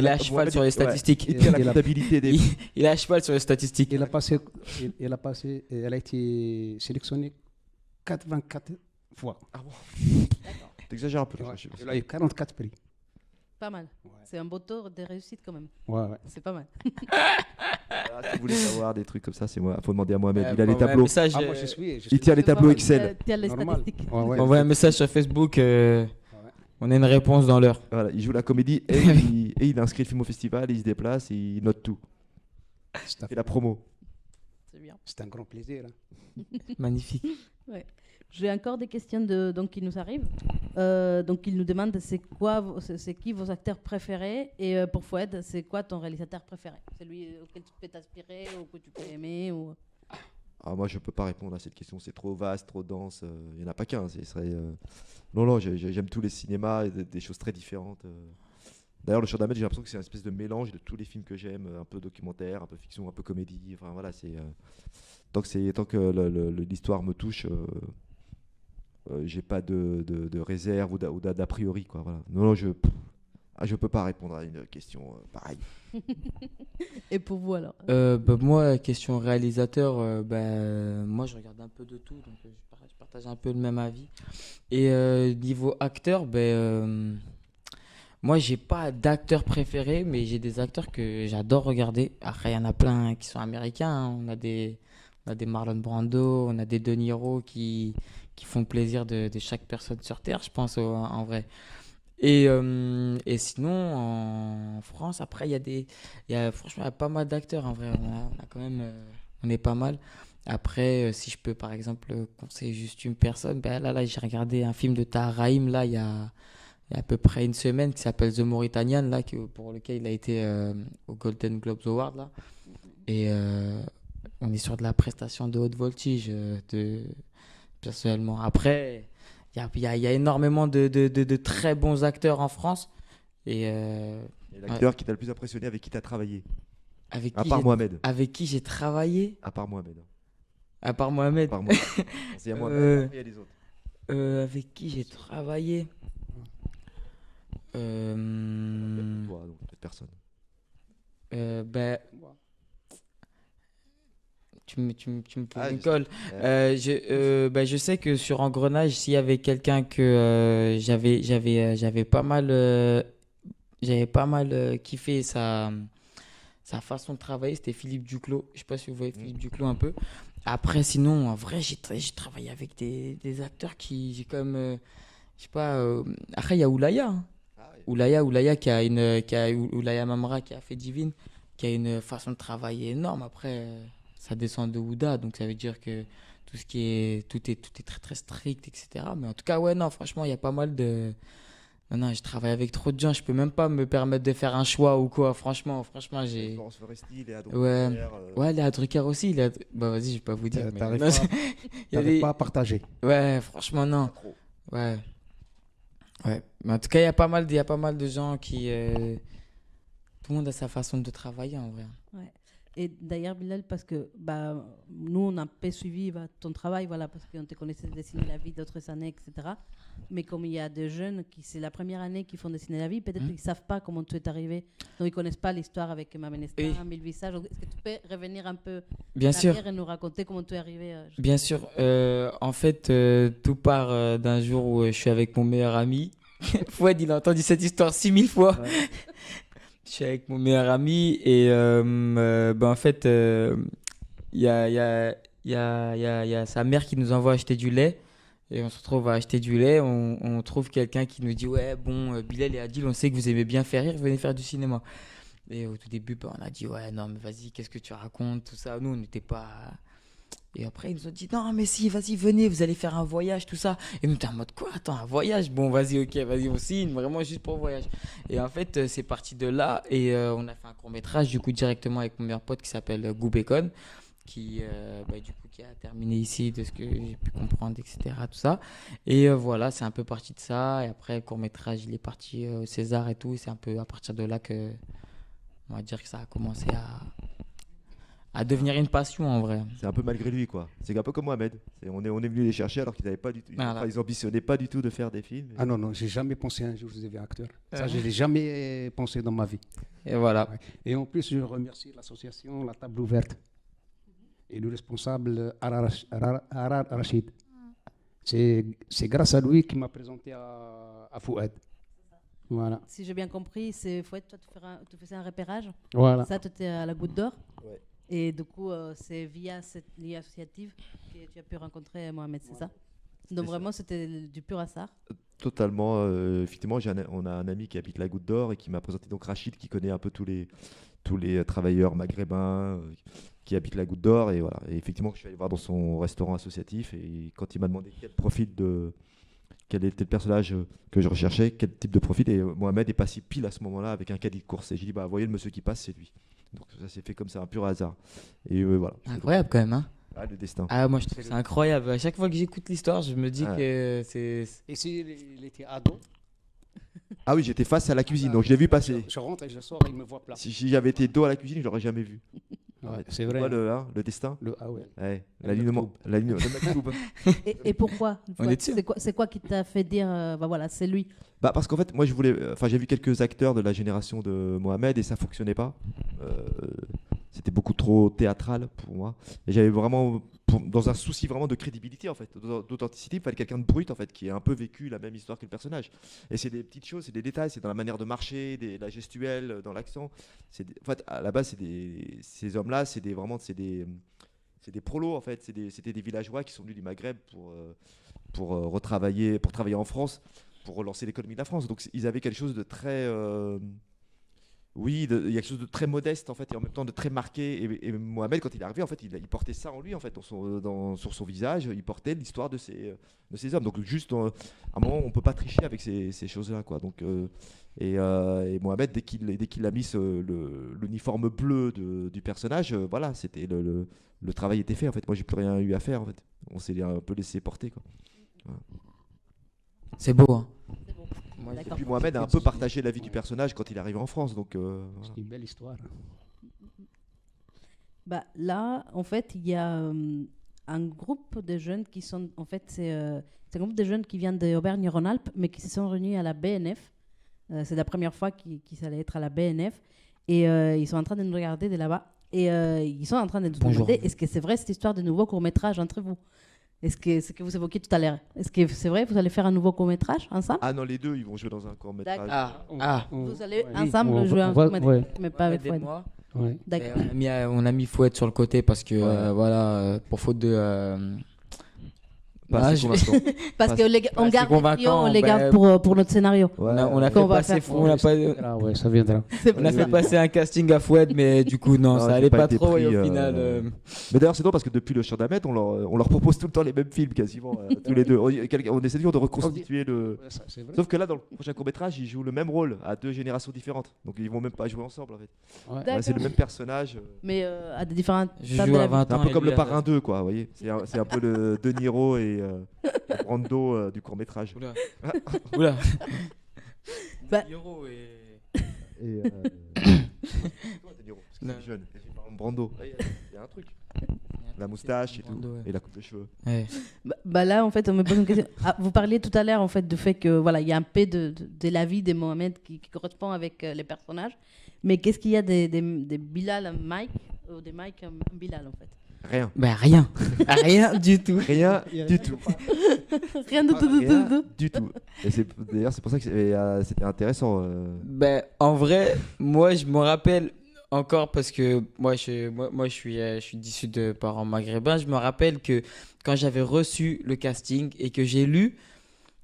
à cheval sur les statistiques. Il tient la comptabilité des. Il est à cheval sur les statistiques. elle a été sélectionnée 84 fois. T'exagères un peu. Ouais. Je sais pas. Elle a eu 44 prix. Pas mal. Ouais. C'est un beau taux de réussite quand même. Ouais. C'est pas mal. Ah, si vous voulez savoir des trucs comme ça, c'est moi. Faut demander à Mohamed. Il a les Envoie un tableaux. message, Ah, moi, je suis Il tient les tableaux Pas mal. Excel. Tiens les Normal. statistiques. Ouais. envoie un message sur Facebook. On a une réponse dans l'heure. Voilà, il joue la comédie et il inscrit le film au festival, il se déplace, et il note tout. Et la promo. C'est bien. C'est un grand plaisir. Magnifique. Ouais. J'ai encore des questions donc, qui nous arrivent. Donc, ils nous demandent c'est qui vos acteurs préférés. Et pour Fouad, c'est quoi ton réalisateur préféré? Celui auquel tu peux t'inspirer ou que tu peux aimer ou... Ah, moi, je peux pas répondre à cette question. C'est trop vaste, trop dense. Il n'y en a pas qu'un. Non, j'aime tous les cinémas et des choses très différentes. D'ailleurs, le Chant d'Ahmed, j'ai l'impression que c'est une espèce de mélange de tous les films que j'aime, un peu documentaire, un peu fiction, un peu comédie. Enfin voilà, tant que l'histoire me touche, j'ai pas de réserve ou d'a priori, quoi. Voilà. Non, je peux pas répondre à une question pareille. Et pour vous alors? Moi, question réalisateur, moi je regarde un peu de tout, donc je partage un peu le même avis. Et niveau acteur, moi j'ai pas d'acteur préféré, mais j'ai des acteurs que j'adore regarder. Après, il y en a plein qui sont américains, hein. On a des Marlon Brando, on a des De Niro qui font le plaisir de chaque personne sur Terre, je pense, en vrai. Et sinon, en France, après, franchement, il y a pas mal d'acteurs, en vrai. On a quand même, on est pas mal. Après, si je peux par exemple conseiller juste une personne, ben là j'ai regardé un film de Tahar Rahim là il y a à peu près une semaine qui s'appelle The Mauritanian là pour lequel il a été au Golden Globes Award là. Et on est sur de la prestation de haute voltige personnellement. Après, il y a énormément de très bons acteurs en France. Et Et l'acteur qui t'a le plus impressionné, avec qui t'as travaillé? avec À qui part j'ai Mohamed. avec qui j'ai travaillé, À part Mohamed. à part Mohamed, À part Mohamed. Il y a Mohamed, Euh, après, il y a les autres. avec qui j'ai travaillé. Toi, donc peut-être personne. Ben, tu me poses Ah, une je sais. colle. Ben, je sais que sur Engrenage, s'il y avait quelqu'un que j'avais pas mal kiffé sa façon de travailler, c'était Philippe Duclos. Je sais pas si vous voyez Philippe Duclos un peu. Après, sinon, en vrai, j'ai travaillé avec des acteurs qui, j'ai quand même, je sais pas. Après, il y a Oulaya, hein. Ah, oui. Oulaya Oulaya Mamra qui a fait Divine, qui a une façon de travailler énorme. Après, ça descend de Ouda, donc ça veut dire que tout est très très strict, etc. Mais en tout cas, ouais, non, franchement, il y a pas mal de. Non, je travaille avec trop de gens, je peux même pas me permettre de faire un choix ou quoi. Franchement, j'ai. Florence Foresti, Léa Ouais, Drucker, ouais, Léa Drucker aussi. Bah, vas-y, je vais pas vous dire. Mais... T'arrives non, pas, il y a t'arrives des- pas à partager. Ouais, franchement, non. pas trop. Ouais. Ouais. Mais en tout cas, il y a pas mal de gens qui. Tout le monde a sa façon de travailler en vrai. Ouais. Et d'ailleurs, Bilal, parce que bah, nous, on a un peu suivi ton travail, voilà, parce qu'on te connaissait dessiner la vie d'autres années, etc. Mais comme il y a des jeunes qui, c'est la première année qu'ils font dessiner la vie, peut-être qu'ils ne savent pas comment tu es arrivé. Donc, ils ne connaissent pas l'histoire avec Mamenesta, Oui. Mille Visages. Donc, est-ce que tu peux revenir un peu Bien en sûr. arrière et nous raconter comment tu es arrivé Bien sûr. En fait, tout part d'un jour où je suis avec mon meilleur ami. Fouad, il a entendu cette histoire 6000 fois. Je suis avec mon meilleur ami et ben, en fait, il y a, il y a, il y a, il y a sa mère qui nous envoie acheter du lait. Et on se retrouve à acheter du lait. On trouve quelqu'un qui nous dit ouais, bon, Bilal et Adil, on sait que vous aimez bien faire rire, venez faire du cinéma. Et au tout début, ben, on a dit ouais, non, mais vas-y, qu'est-ce que tu racontes, tout ça. Nous, on n'était pas. Et après, ils nous ont dit non, mais si, vas-y, venez, vous allez faire un voyage, tout ça. Et nous, t'es en mode quoi? Attends, un voyage? Bon, vas-y, ok, vas-y, on signe, vraiment juste pour le voyage. Et en fait, c'est parti de là. Et on a fait un court-métrage, du coup, directement avec mon meilleur pote qui s'appelle Gou Bacon, qui, du coup, qui a terminé ici, de ce que j'ai pu comprendre, etc. Tout ça. Et voilà, c'est un peu parti de ça. Et après, le court-métrage, il est parti au César et tout. Et c'est un peu à partir de là que, on va dire que ça a commencé à devenir une passion en vrai. C'est un peu malgré lui, quoi. C'est un peu comme Mohamed. On est venu les chercher alors qu'ils n'avaient pas du tout. Voilà. Enfin, ils ambitionnaient pas du tout de faire des films. Ah non, j'ai jamais pensé un jour que je deviens acteur. Ça, Ah. je l'ai jamais pensé dans ma vie. Et voilà. Ouais. Et en plus, je remercie l'association La Table Ouverte et le responsable Arar Rachid. C'est grâce à lui qu'il m'a présenté à Fouad. Voilà. Si j'ai bien compris, c'est Fouad, toi, tu faisais un repérage. Voilà. Ça, tu étais à la Goutte d'Or. Ouais. Et du coup, c'est via cette ligne associative que tu as pu rencontrer Mohamed, c'est ça? Donc ça. vraiment, c'était du pur hasard. Totalement. Effectivement, on a un ami qui habite la Goutte d'Or et qui m'a présenté donc Rachid, qui connaît un peu tous les travailleurs maghrébins qui habitent la Goutte d'Or. Et voilà. Et effectivement, je suis allé voir dans son restaurant associatif et quand il m'a demandé quel était le personnage que je recherchais, quel type de profil, et Mohamed est passé pile à ce moment-là avec un caddie de course. Et j'ai dit, bah voyez le monsieur qui passe, c'est lui. Donc ça s'est fait comme ça, un pur hasard. Et voilà. Incroyable quand même, hein. Ah, le destin. Ah, moi je trouve ça incroyable. À chaque fois que j'écoute l'histoire, je me dis Ah. que c'est. Et s'il était ado, Ah oui, j'étais face à la cuisine, donc je l'ai vu passer. je rentre et je sors, il me voit plat. Si j'avais été dos à la cuisine, je l'aurais jamais vu. Ouais, c'est Tu vrai. vois le destin. Ah ouais. Ouais, Le l'alignement, le Maktoub. Et pourquoi On est dessus. C'est quoi qui t'a fait dire, bah voilà, c'est lui? Bah parce qu'en fait, moi je voulais, enfin j'ai vu quelques acteurs de la génération de Mohamed et ça fonctionnait pas. C'était beaucoup trop théâtral pour moi. Et j'avais vraiment, dans un souci vraiment de crédibilité en fait, d'authenticité, il fallait quelqu'un de brut en fait, qui ait un peu vécu la même histoire que le personnage. Et c'est des petites choses, c'est des détails, c'est dans la manière de marcher, la gestuelle, dans l'accent. En fait, à la base, ces hommes-là, c'est des prolos en fait, c'était des villageois qui sont venus du Maghreb pour travailler en France, pour relancer l'économie de la France. Donc ils avaient quelque chose de très Oui, il y a quelque chose de très modeste en fait et en même temps de très marqué. Et Mohamed, quand il est arrivé, en fait, il portait ça en lui en fait, sur son visage. Il portait l'histoire de ces hommes. Donc juste, à un moment, on peut pas tricher avec ces choses-là, quoi. Donc et Mohamed, dès qu'il a mis l'uniforme bleu du personnage, voilà, c'était le travail était fait en fait. Moi, j'ai plus rien eu à faire en fait. On s'est un peu laissé porter, quoi. Voilà. C'est beau, hein. C'est bon. Moi, Et D'accord. puis Mohamed a un peu partagé la vie du personnage quand il est arrivé en France. Donc voilà. C'est une belle histoire. Bah, là, en fait, il y a un groupe de jeunes qui sont. En fait, c'est un groupe de jeunes qui viennent d'Auvergne-Rhône-Alpes, mais qui se sont réunis à la BNF. C'est la première fois qu'ils allaient être à la BNF. Et ils sont en train de nous regarder de là-bas. Et ils sont en train de nous Bonjour. demander est-ce que c'est vrai cette histoire de nouveau court-métrage entre vous? Est-ce que ce que vous évoquiez tout à l'heure, est-ce que c'est vrai vous allez faire un nouveau court-métrage ensemble? Ah non, les deux, ils vont jouer dans un court métrage. Ah, Vous allez Oui, ensemble jouer un court-métrage, ouais. mais pas avec Mohamed et Fouad. moi, Ouais. D'accord. on a mis Fouad sur le côté parce que, Ouais. voilà, pour faute de. Pas Ah, assez je- convaincant. Parce Pas- qu'on pas assez garde les convaincant, clients, on les garde ben, pour notre scénario. Ouais. on a Qu'on fait va passer faire. on a pas. Ouais, ça viendra. C'est On a pour fait ça. passer un casting à Fouad, mais du coup, non, Non, ça j'ai allait pas pas été trop. Et pris, au final, Mais d'ailleurs, c'est drôle parce que depuis le Chant d'Ahmed, on leur propose tout le temps les mêmes films quasiment, tous les deux. On essaie toujours de reconstituer le. Ouais, ça, c'est vrai. Sauf que là, dans le prochain court-métrage, ils jouent le même rôle à deux générations différentes. Donc ils vont même pas jouer ensemble en fait. Ouais. Ouais, D'accord. c'est le même personnage. Mais à des différentes je stades joue de à la vie. 20 C'est un ans. peu et comme lui, le Parrain 2, quoi. Vous voyez, c'est un peu le De Niro et Brando du court-métrage. Oula. Oula. Bah- Euro et. Et toi, De Niro, parce que Non. c'est jeune. Et par exemple, Brando. Il y a un truc. La moustache et tout, Brando, ouais. et la coupe de cheveux. Ouais. Bah là, en fait, on me pose une question. Ah, vous parliez tout à l'heure, en fait, du fait que voilà, il y a un peu de la vie de Mohamed qui correspond avec les personnages. Mais qu'est-ce qu'il y a des Bilal Mike ou des Mike Bilal, en fait? Rien. Bah, rien. Rien du tout. Rien du tout. Rien de tout, du tout, Rien du tout. du tout. Et d'ailleurs, c'est pour ça que c'était intéressant. Ben, en vrai, moi, je me rappelle encore parce que moi, je suis issu de parents maghrébins. Je me rappelle que quand j'avais reçu le casting et que j'ai lu,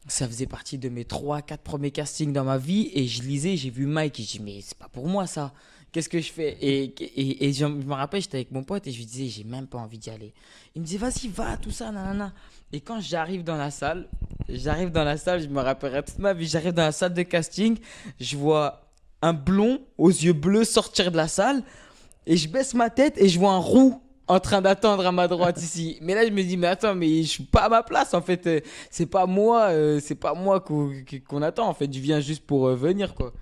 ça faisait partie de mes 3-4 premiers castings dans ma vie. Et je lisais, j'ai vu Mike et je dis, mais c'est pas pour moi ça. Qu'est-ce que je fais? Et je me rappelle, j'étais avec mon pote et je lui disais, j'ai même pas envie d'y aller. Il me disait, vas-y, va, tout ça, nanana. Et quand j'arrive dans la salle, je me rappellerai toute ma vie, j'arrive dans la salle de casting, je vois un blond aux yeux bleus sortir de la salle et je baisse ma tête et je vois un roux en train d'attendre à ma droite ici. Mais là, je me dis, mais attends, mais je suis pas à ma place en fait. C'est pas moi qu'on attend en fait. Je viens juste pour venir quoi.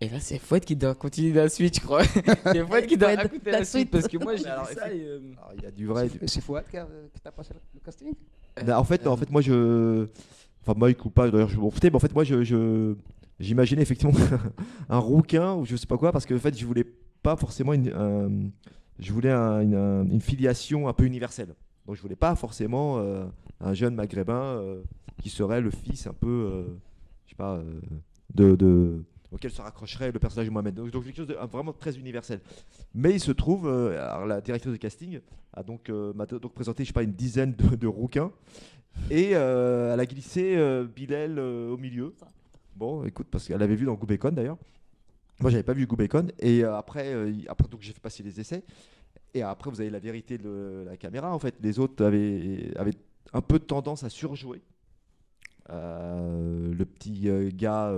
Et là, c'est Fouad qui doit continuer la suite, je crois. C'est Fouad qui doit Fouad, raconter la la suite suite. parce que moi, j'ai Alors, dit ça et, Alors, il y a du vrai. C'est Fouad qui t'a passé le casting? En fait, moi, enfin, Mike ou pas, d'ailleurs, je m'en foutais, mais en fait, moi, j'imaginais effectivement un rouquin ou je sais pas quoi, parce que en fait, je voulais pas forcément une filiation un peu universelle. Donc, je voulais pas forcément un jeune maghrébin qui serait le fils un peu, je sais pas, auquel se raccrocherait le personnage de Mohamed. Donc quelque chose de vraiment très universel. Mais il se trouve, alors la directrice de casting m'a donc présenté, je sais pas, une dizaine de rouquins, et elle a glissé Bilal au milieu. Bon, écoute, parce qu'elle avait vu dans Goubekon d'ailleurs. Moi, j'avais pas vu Goubekon, et après donc j'ai fait passer les essais. Et après, vous avez la vérité de la caméra. En fait, les autres avaient un peu tendance à surjouer. Le petit gars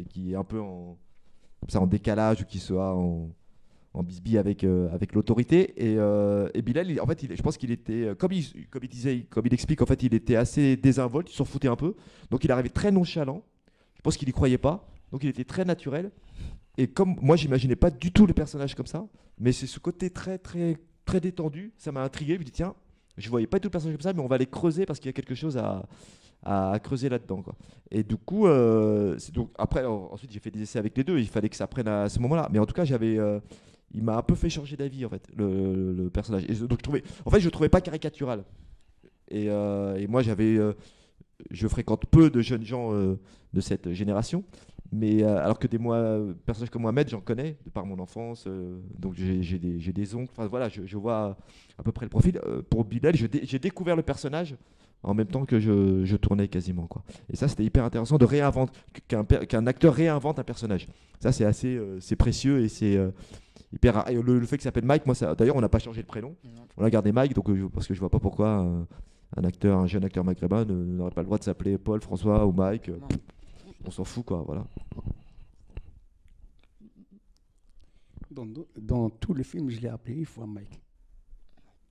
qui est un peu en décalage ou qui soit en bisbille avec l'autorité et Bilal en fait je pense qu'il était comme il explique en fait il était assez désinvolte, il s'en foutait un peu, donc il arrivait très nonchalant, je pense qu'il y croyait pas, donc il était très naturel, et comme moi j'imaginais pas du tout le personnage comme ça, mais c'est ce côté très très très détendu, ça m'a intrigué, je me dis tiens, je voyais pas du tout le personnage comme ça, mais on va aller creuser parce qu'il y a quelque chose à creuser là-dedans quoi. Et du coup donc après ensuite j'ai fait des essais avec les deux, il fallait que ça prenne à ce moment-là, mais en tout cas il m'a un peu fait changer d'avis en fait le personnage, et donc je trouvais pas caricatural, et moi je fréquente peu de jeunes gens de cette génération, mais alors que personnages comme Mohamed j'en connais de par mon enfance, donc j'ai des oncles, enfin voilà, je vois à peu près le profil. Pour Bilal j'ai découvert le personnage en même temps que je tournais quasiment, quoi. Et ça, c'était hyper intéressant de réinventer, qu'un acteur réinvente un personnage. Ça, c'est assez c'est précieux et c'est hyper rare. Et le fait qu'il s'appelle Mike, moi, d'ailleurs, on n'a pas changé le prénom. Non. On a gardé Mike, donc, parce que je vois pas pourquoi un jeune acteur maghrébin n'aurait pas le droit de s'appeler Paul, François ou Mike. Non. On s'en fout, quoi, voilà. Dans tous les films, je l'ai appelé une fois Mike.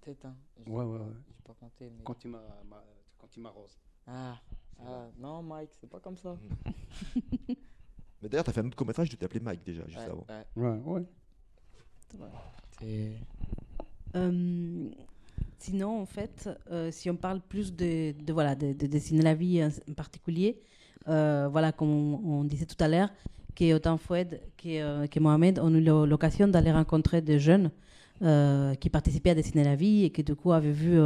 Peut-être, hein. Ouais. J'ai pas compté. Mais... Quand il m'arrose. Non, Mike, c'est pas comme ça. Mais d'ailleurs, tu as fait un autre court-métrage, tu t'es appelé Mike déjà, juste avant. Ouais. C'est... Sinon, en fait, si on parle plus de dessiner la vie en particulier, voilà, comme on disait tout à l'heure, qu'autant Foued que Mohamed ont eu l'occasion d'aller rencontrer des jeunes qui participaient à dessiner la vie et qui du coup avaient vu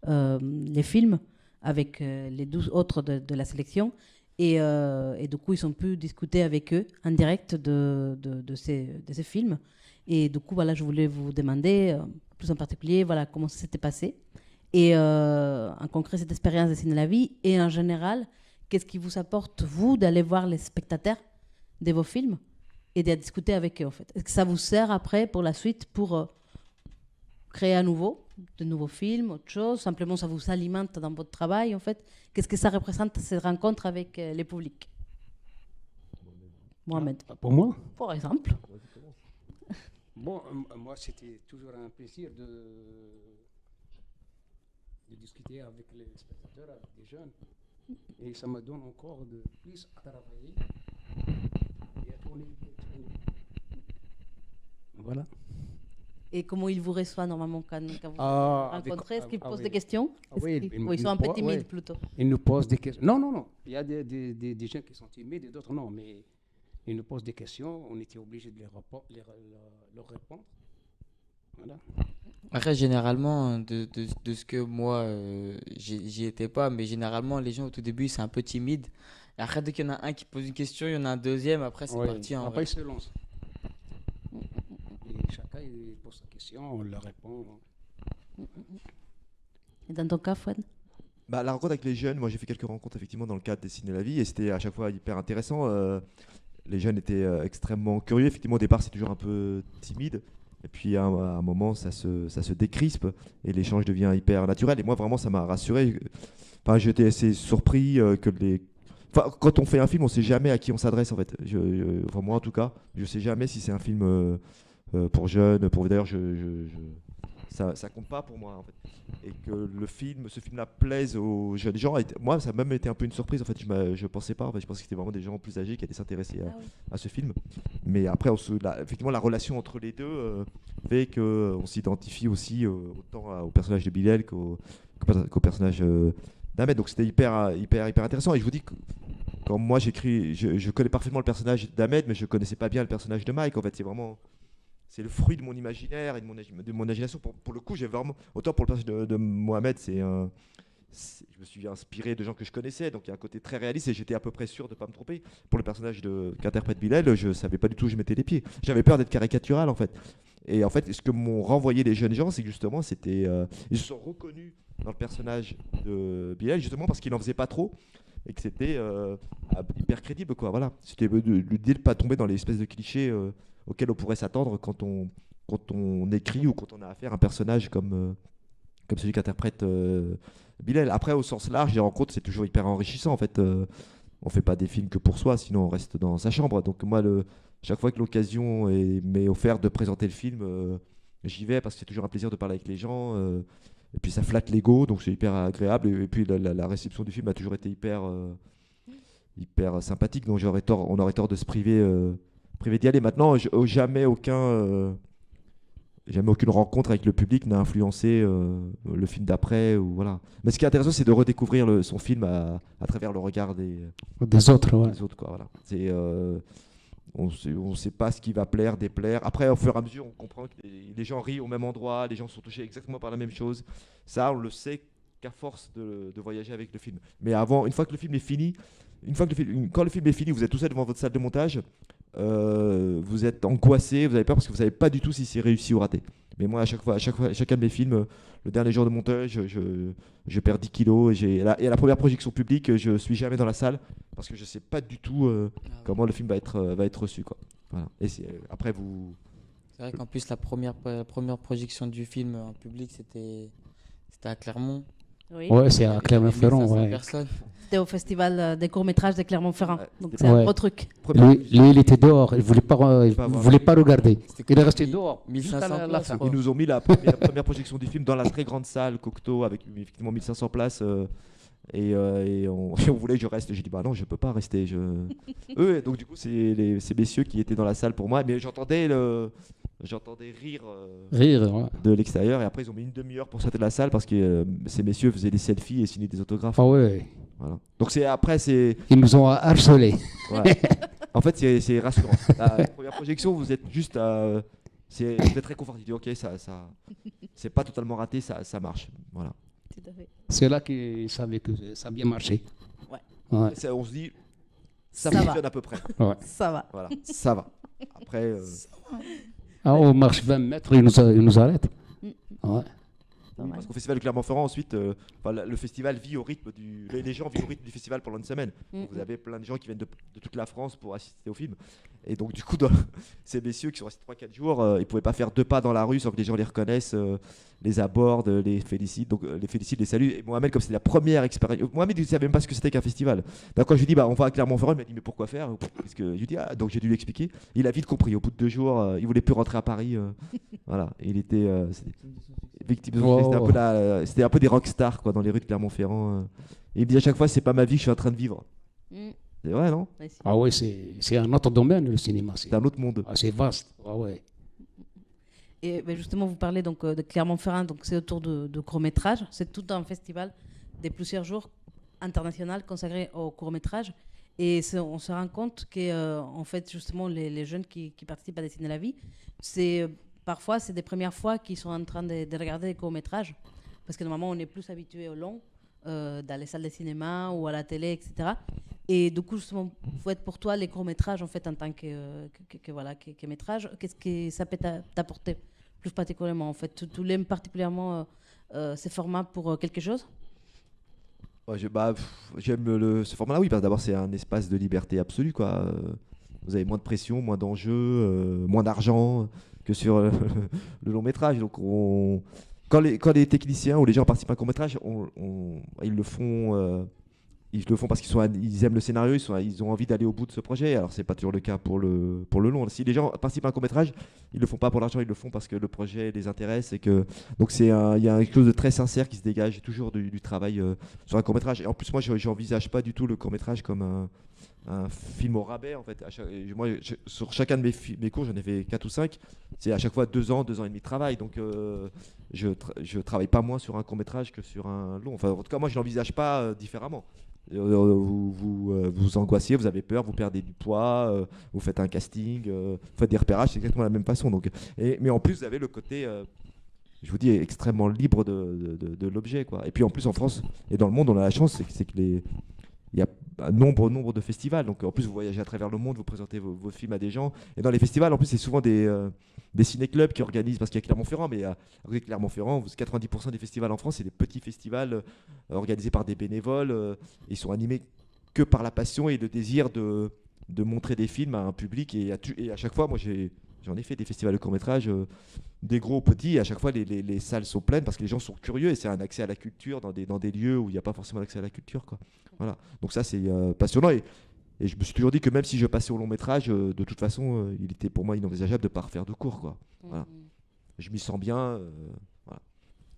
les films avec les 12 autres de la sélection. Et du coup, ils ont pu discuter avec eux en direct de ces films. Et du coup, voilà, je voulais vous demander, plus en particulier, voilà, comment ça s'était passé. Et en concret, cette expérience de dessiner la vie. Et en général, qu'est-ce qui vous apporte, vous, d'aller voir les spectateurs de vos films et de discuter avec eux, en fait? Est-ce que ça vous sert après, pour la suite, pour créer de nouveaux films, autre chose? Simplement, ça vous alimente dans votre travail, en fait? Qu'est-ce que ça représente, cette rencontre avec les publics? Mohamed. Pour moi? Par exemple. Bon, moi, c'était toujours un plaisir de discuter avec les spectateurs, avec des jeunes. Et ça me donne encore de plus à travailler et à tourner. Voilà. Et comment ils vous reçoivent normalement quand vous rencontrez? Est-ce qu'ils posent des questions? Ils sont un peu timides plutôt. Ils nous posent des questions. Non. Il y a des gens qui sont timides et d'autres non. Mais ils nous posent des questions. On était obligé de leur répondre. Voilà. Après, généralement, de ce que moi, j'y étais pas, mais généralement, les gens au tout début, c'est un peu timide. Et après, dès qu'il y en a un qui pose une question, il y en a un deuxième, après, c'est parti. Après, ils se lancent. Et chacun il pose sa question, on leur répond. Et dans ton cas, Fouad? La rencontre avec les jeunes, moi j'ai fait quelques rencontres effectivement dans le cadre de Dessiner la vie et c'était à chaque fois hyper intéressant. Les jeunes étaient extrêmement curieux. Effectivement, au départ, c'est toujours un peu timide. Et puis à un moment, ça se décrispe et l'échange devient hyper naturel. Et moi, vraiment, ça m'a rassuré. Enfin, j'étais assez surpris quand on fait un film, on ne sait jamais à qui on s'adresse en fait. Enfin, moi en tout cas, je ne sais jamais si c'est un film pour jeunes. D'ailleurs, ça compte pas pour moi en fait. Et que ce film-là plaise aux jeunes gens. Moi, ça a même été un peu une surprise en fait. Je pensais pas. En fait, je pensais que c'était vraiment des gens plus âgés qui allaient s'intéresser à ce film. Mais après, effectivement, la relation entre les deux fait qu'on s'identifie aussi autant au personnage de Bilal qu'au personnage d'Ahmed. Donc c'était hyper intéressant. Et je vous dis que quand moi j'écris, je connais parfaitement le personnage d'Ahmed, mais je connaissais pas bien le personnage de Mike. En fait, c'est le fruit de mon imaginaire et de mon imagination. Pour le coup, j'ai vraiment autant pour le personnage de Mohamed, je me suis inspiré de gens que je connaissais, donc il y a un côté très réaliste et j'étais à peu près sûr de ne pas me tromper. Pour le personnage qu'interprète Bilal, je ne savais pas du tout où je mettais les pieds. J'avais peur d'être caricatural en fait. Et en fait, ce que m'ont renvoyé les jeunes gens, c'est que justement, ils se sont reconnus dans le personnage de Bilal, justement parce qu'il n'en faisait pas trop et que c'était hyper crédible, quoi. Voilà. C'était l'idée de ne pas tomber dans les espèces de clichés auxquels on pourrait s'attendre quand on écrit ou quand on a affaire à un personnage comme celui qu'interprète Bilal. Après, au sens large, les rencontres, c'est toujours hyper enrichissant. En fait, on fait pas des films que pour soi, sinon on reste dans sa chambre. Donc moi, chaque fois que l'occasion m'est offerte de présenter le film, j'y vais parce que c'est toujours un plaisir de parler avec les gens. Et puis ça flatte l'ego, donc c'est hyper agréable. Et puis la réception du film a toujours été hyper sympathique. Donc on aurait tort de se priver d'y aller. Maintenant, jamais aucune rencontre avec le public n'a influencé le film d'après. Voilà. Mais ce qui est intéressant, c'est de redécouvrir son film à travers le regard des autres. Ouais. Des autres, quoi, voilà. On ne sait pas ce qui va plaire, déplaire. Après, au fur et à mesure, on comprend que les gens rient au même endroit, les gens sont touchés exactement par la même chose. Ça, on le sait qu'à force de voyager avec le film. Mais une fois que le film est fini, quand le film est fini, vous êtes tout seul devant votre salle de montage, vous êtes angoissé, vous avez peur parce que vous ne savez pas du tout si c'est réussi ou raté. Mais moi, chacun de mes films, le dernier jour de montage, je perds 10 kilos. Et à la première projection publique, je suis jamais dans la salle parce que je sais pas du tout comment le film va être reçu, quoi. Voilà. Et après, vous. C'est vrai qu'en plus, la première projection du film en public, c'était à Clermont. Oui. Ouais, c'est à Clermont-Ferrand. 1500 Ouais. personnes. C'était au festival des courts-métrages de Clermont-Ferrand. Ouais, Donc c'était c'est un Ouais. gros truc. Lui, il était dehors, il ne voulait Pas voulait pas regarder. C'était Il est comme resté 1000 dehors 1500 jusqu'à la places, fin. quoi. Ils nous ont mis la première projection du film dans la très grande salle Cocteau avec effectivement 1500 places. Et on voulait que je reste. J'ai dit bah non, je peux pas rester. Eux, donc du coup, c'est ces messieurs qui étaient dans la salle pour moi. Mais j'entendais rire Rire, ouais. de l'extérieur. Et après, ils ont mis une demi-heure pour sortir de la salle parce que ces messieurs faisaient des selfies et signaient des autographes. Ah ouais, Voilà. Donc c'est ils nous ont harcelés. ouais. En fait, c'est rassurant. La première projection, vous êtes juste vous êtes réconforté. Ok, ça c'est pas totalement raté, ça marche. Voilà. Tout à fait. C'est là qu'ils savaient que ça a bien marché. Ouais. Ouais. On se dit ça Ça va. fonctionne à peu près. Ouais. Ça va. Voilà, ça va. Après, Ah, on marche 20 mètres, ils nous arrêtent. Ouais. oui, parce qu'au festival de Clermont-Ferrand, ensuite, le festival vit au rythme les gens vivent au rythme du festival pendant une semaine. Donc, vous avez plein de gens qui viennent de toute la France pour assister au film. Et donc, du coup, ces messieurs qui sont restés 3-4 jours, ils ne pouvaient pas faire 2 pas dans la rue sans que les gens les reconnaissent, les abordent, les félicitent. Donc, les félicitent, les saluent. Et Mohamed, comme c'était la première expérience, Mohamed, il ne savait même pas ce que c'était qu'un festival. Donc, quand je lui dis, on va à Clermont-Ferrand, il m'a dit, mais pourquoi faire? Parce que je lui dis, donc j'ai dû lui expliquer. Il a vite compris. Au bout de 2 jours, il voulait plus rentrer à Paris. Voilà. Et il était. Victime de son succès. C'était un peu des rockstars quoi, dans les rues de Clermont-Ferrand. Et il me dit à chaque fois, c'est pas ma vie que je suis en train de vivre. C'est vrai, non? Ouais, si. Ah ouais, c'est un autre domaine, le cinéma. C'est un autre monde. C'est vaste. Ah ouais. Et ben, justement, vous parlez donc de Clermont-Ferrand, donc c'est autour de courts-métrages. C'est tout un festival de plusieurs jours international consacré au court-métrage. Et on se rend compte que, en fait, justement, les jeunes qui participent à Dessiner la vie, parfois, c'est des premières fois qu'ils sont en train de regarder des courts-métrages. Parce que normalement, on est plus habitué au long, dans les salles de cinéma ou à la télé, etc. Et du coup, justement, pour toi, les courts-métrages, en fait, en tant que métrage, qu'est-ce que ça peut t'apporter plus particulièrement, en fait? Tu l'aimes particulièrement ces formats pour quelque chose? Ouais, j'aime ce format-là, oui, parce que d'abord, c'est un espace de liberté absolue, quoi. Vous avez moins de pression, moins d'enjeux, moins d'argent que sur le long métrage. Donc, quand les techniciens ou les gens participent à un court métrage, ils le font parce qu'ils aiment le scénario, ils ont envie d'aller au bout de ce projet. Alors, c'est pas toujours le cas pour le long. Si les gens participent à un court métrage, ils le font pas pour l'argent, ils le font parce que le projet les intéresse. Donc, il y a quelque chose de très sincère qui se dégage toujours du travail sur un court métrage. Et en plus, moi, j'envisage pas du tout le court métrage comme un film au rabais, en fait. Sur chacun de mes cours, j'en ai fait 4 ou 5. C'est à chaque fois 2 ans et demi de travail. Donc, je travaille pas moins sur un court métrage que sur un long. Enfin, en tout cas, moi, je l'envisage pas différemment. Vous angoissez, vous avez peur, vous perdez du poids, vous faites un casting, vous faites des repérages, c'est exactement la même façon. Donc, mais en plus, vous avez le côté, je vous dis, extrêmement libre de l'objet, quoi. Et puis en plus, en France et dans le monde, on a la chance, c'est que il y a un nombre de festivals. Donc en plus, vous voyagez à travers le monde, vous présentez vos films à des gens. Et dans les festivals, en plus, c'est souvent des ciné-clubs qui organisent, parce qu'il y a Clermont-Ferrand, mais à côté de Clermont-Ferrand, 90% des festivals en France, c'est des petits festivals organisés par des bénévoles. Ils sont animés que par la passion et le désir de montrer des films à un public. Et à chaque fois, moi, j'en ai fait des festivals de court-métrage, des gros, petits, et à chaque fois les salles sont pleines parce que les gens sont curieux et c'est un accès à la culture dans des lieux où il n'y a pas forcément accès à la culture, quoi. Voilà. Donc ça, c'est passionnant. Et je me suis toujours dit que même si je passais au long métrage, de toute façon, il était pour moi inenvisageable de ne pas refaire de cours, quoi. Voilà. Je m'y sens bien. Voilà.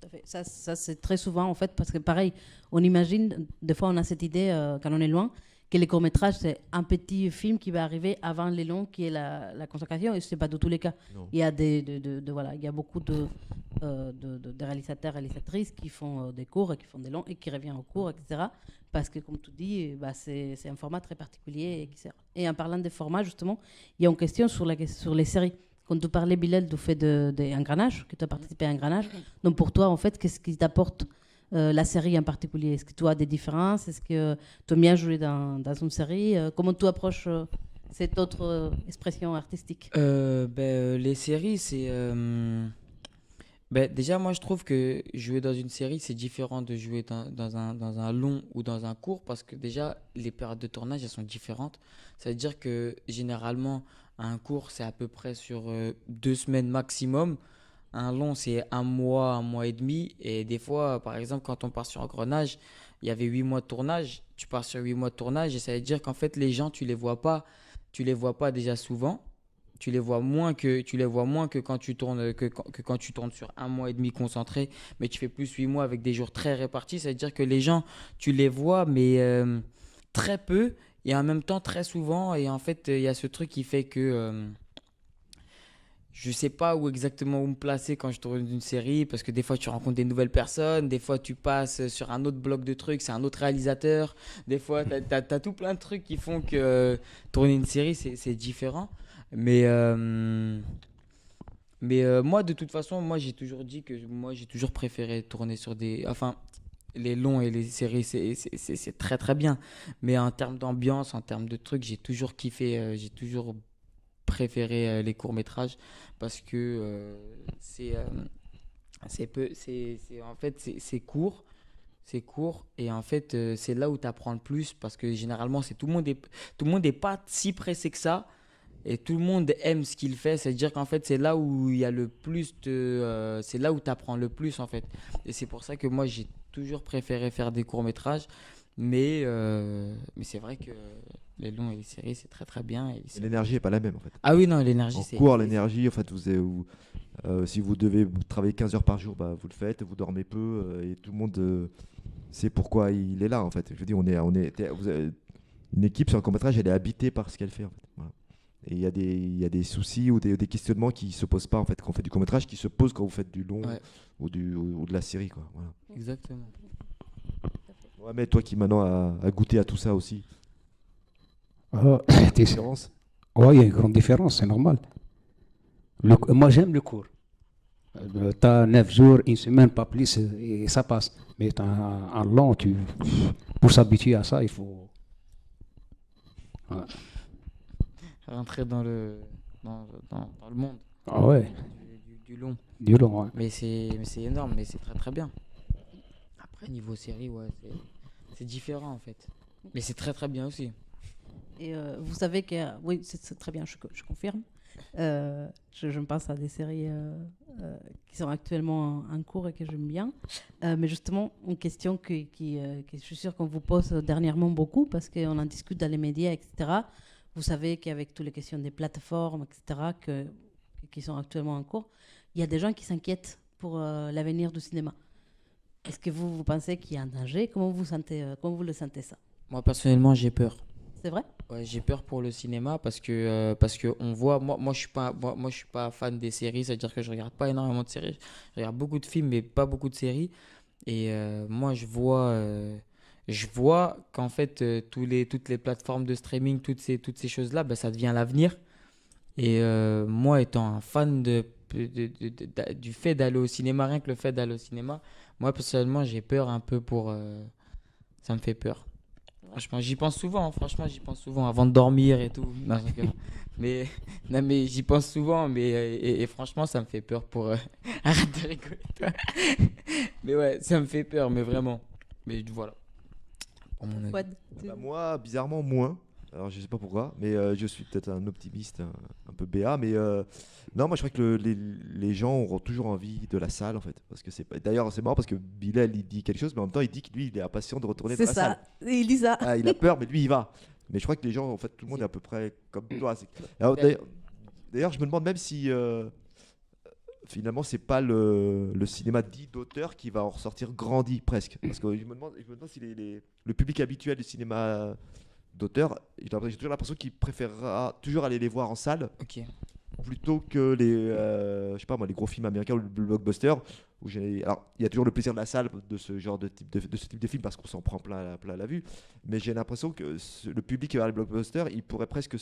Tout à fait. Ça c'est très souvent, en fait, parce que pareil, on imagine, des fois on a cette idée, quand on est loin, que les courts-métrages, c'est un petit film qui va arriver avant les longs, qui est la consécration, et ce n'est pas de tous les cas. Non. Il y a il y a beaucoup de réalisateurs, réalisatrices qui font des courts et qui font des longs et qui reviennent aux courts, etc. Parce que, comme tu dis, c'est un format très particulier et qui sert. Et en parlant des formats, justement, il y a une question sur les séries. Quand tu parlais, Bilal, du fait d'Engranage, que tu as participé à Engranage, donc pour toi, en fait, qu'est-ce qui t'apporte la série en particulier? Est-ce que tu as des différences? Est-ce que tu aimes bien jouer dans une série? Comment tu approches cette autre expression artistique? Les séries, Ben, déjà, moi, je trouve que jouer dans une série, c'est différent de jouer dans un long ou dans un court parce que déjà, les périodes de tournage, elles sont différentes. Ça veut dire que généralement, un court, c'est à peu près sur 2 semaines maximum. Un long, c'est un mois et demi. Et des fois, par exemple, quand on part sur Engrenage, il y avait 8 mois de tournage. Tu pars sur 8 mois de tournage et ça veut dire qu'en fait, les gens, tu les vois pas déjà souvent. Tu les vois moins que quand tu tournes, que quand tu tournes sur un mois et demi concentré, mais tu fais plus 8 mois avec des jours très répartis. Ça veut dire que les gens, tu les vois, mais très peu et en même temps très souvent. Et en fait, il y a ce truc qui fait que je sais pas où exactement où me placer quand je tourne une série parce que des fois tu rencontres des nouvelles personnes, des fois tu passes sur un autre bloc de trucs, c'est un autre réalisateur, des fois t'as tout plein de trucs qui font que tourner une série c'est différent. Mais, moi de toute façon, moi j'ai toujours dit que moi j'ai toujours préféré tourner sur des... Enfin, les longs et les séries c'est très très bien. Mais en termes d'ambiance, en termes de trucs, j'ai toujours kiffé, j'ai toujours préféré les courts-métrages parce que en fait c'est court. C'est court et en fait c'est là où tu apprends le plus parce que généralement c'est tout le monde est pas si pressé que ça et tout le monde aime ce qu'il fait, c'est-à-dire qu'en fait c'est là où il y a le plus de c'est là où tu apprends le plus en fait. Et c'est pour ça que moi j'ai toujours préféré faire des courts-métrages mais c'est vrai que les longs et les séries c'est très très bien Et l'énergie n'est pas la même en fait. ah oui non l'énergie En c'est cours, l'énergie, en fait, si vous devez travailler 15 heures par jour, bah, vous le faites, vous dormez peu, et tout le monde sait pourquoi il est là, en fait. Je veux dire, une équipe sur un court-métrage, elle est habitée par ce qu'elle fait, en fait. Voilà. Et il y a des soucis ou des questionnements qui ne se posent pas, en fait, quand on fait du court-métrage, qui se posent quand vous faites du long Ouais. ou de la série, quoi. Voilà. exactement. Ouais, mais toi qui maintenant a goûté à tout ça aussi, Ah, différence. ouais, il y a une grande différence, c'est normal. Moi, j'aime le cours. Tu as 9 jours, une semaine, pas plus, et ça passe. Mais t'as un long, pour s'habituer à ça, il faut. Voilà. Rentrer dans le monde Ah ouais, du long. du long, ouais. Mais c'est énorme, mais c'est très très bien. Après, niveau série, ouais, c'est différent en fait. Mais c'est très très bien aussi. Et vous savez que, oui, c'est très bien, je confirme. Je me pense à des séries qui sont actuellement en cours et que j'aime bien. Mais justement, une question que je suis sûre qu'on vous pose dernièrement beaucoup, parce qu'on en discute dans les médias, etc. Vous savez qu'avec toutes les questions des plateformes, etc., qui sont actuellement en cours, il y a des gens qui s'inquiètent pour l'avenir du cinéma. Est-ce que vous pensez qu'il y a un danger? Comment vous le sentez ça? Moi personnellement, j'ai peur. C'est vrai? Ouais, j'ai peur pour le cinéma parce que on voit moi je suis pas fan des séries, c'est-à-dire que je regarde pas énormément de séries. Je regarde beaucoup de films mais pas beaucoup de séries et moi je vois qu'en fait toutes les plateformes de streaming, toutes ces choses-là, ben, ça devient l'avenir. Et moi étant un fan du fait d'aller au cinéma, rien que le fait d'aller au cinéma, moi personnellement, j'ai peur un peu pour ça me fait peur. Franchement, j'y pense souvent, hein. Franchement, j'y pense souvent avant de dormir et tout. Non, je rigole. Mais, non, mais j'y pense souvent, mais et franchement, ça me fait peur pour. Arrête de rigoler, toi. Mais ouais, ça me fait peur, mais vraiment. Mais voilà. Pour mon avis. Fouad, Bah, moi, bizarrement, moins. Alors, je sais pas pourquoi, mais je suis peut-être un optimiste, un peu béat, mais non, moi je crois que les gens auront toujours envie de la salle en fait, parce que d'ailleurs c'est marrant parce que Bilal il dit quelque chose, mais en même temps il dit que lui il est impatient de retourner dans c'est la ça. salle. Il dit ça. Ah, il a peur, mais lui il va. Mais je crois que les gens, en fait, tout le monde est à peu près comme toi. Alors, d'ailleurs, je me demande même si finalement c'est pas le cinéma dit d'auteur qui va en ressortir grandi presque, parce que je me demande si le public habituel du cinéma d'auteur, j'ai toujours l'impression qu'il préférera toujours aller les voir en salle Ok. plutôt que je sais pas moi, les gros films américains ou le blockbuster alors il y a toujours le plaisir de la salle de ce genre de ce type de film parce qu'on s'en prend plein la vue, mais j'ai l'impression que le public qui va aller le blockbuster il pourrait presque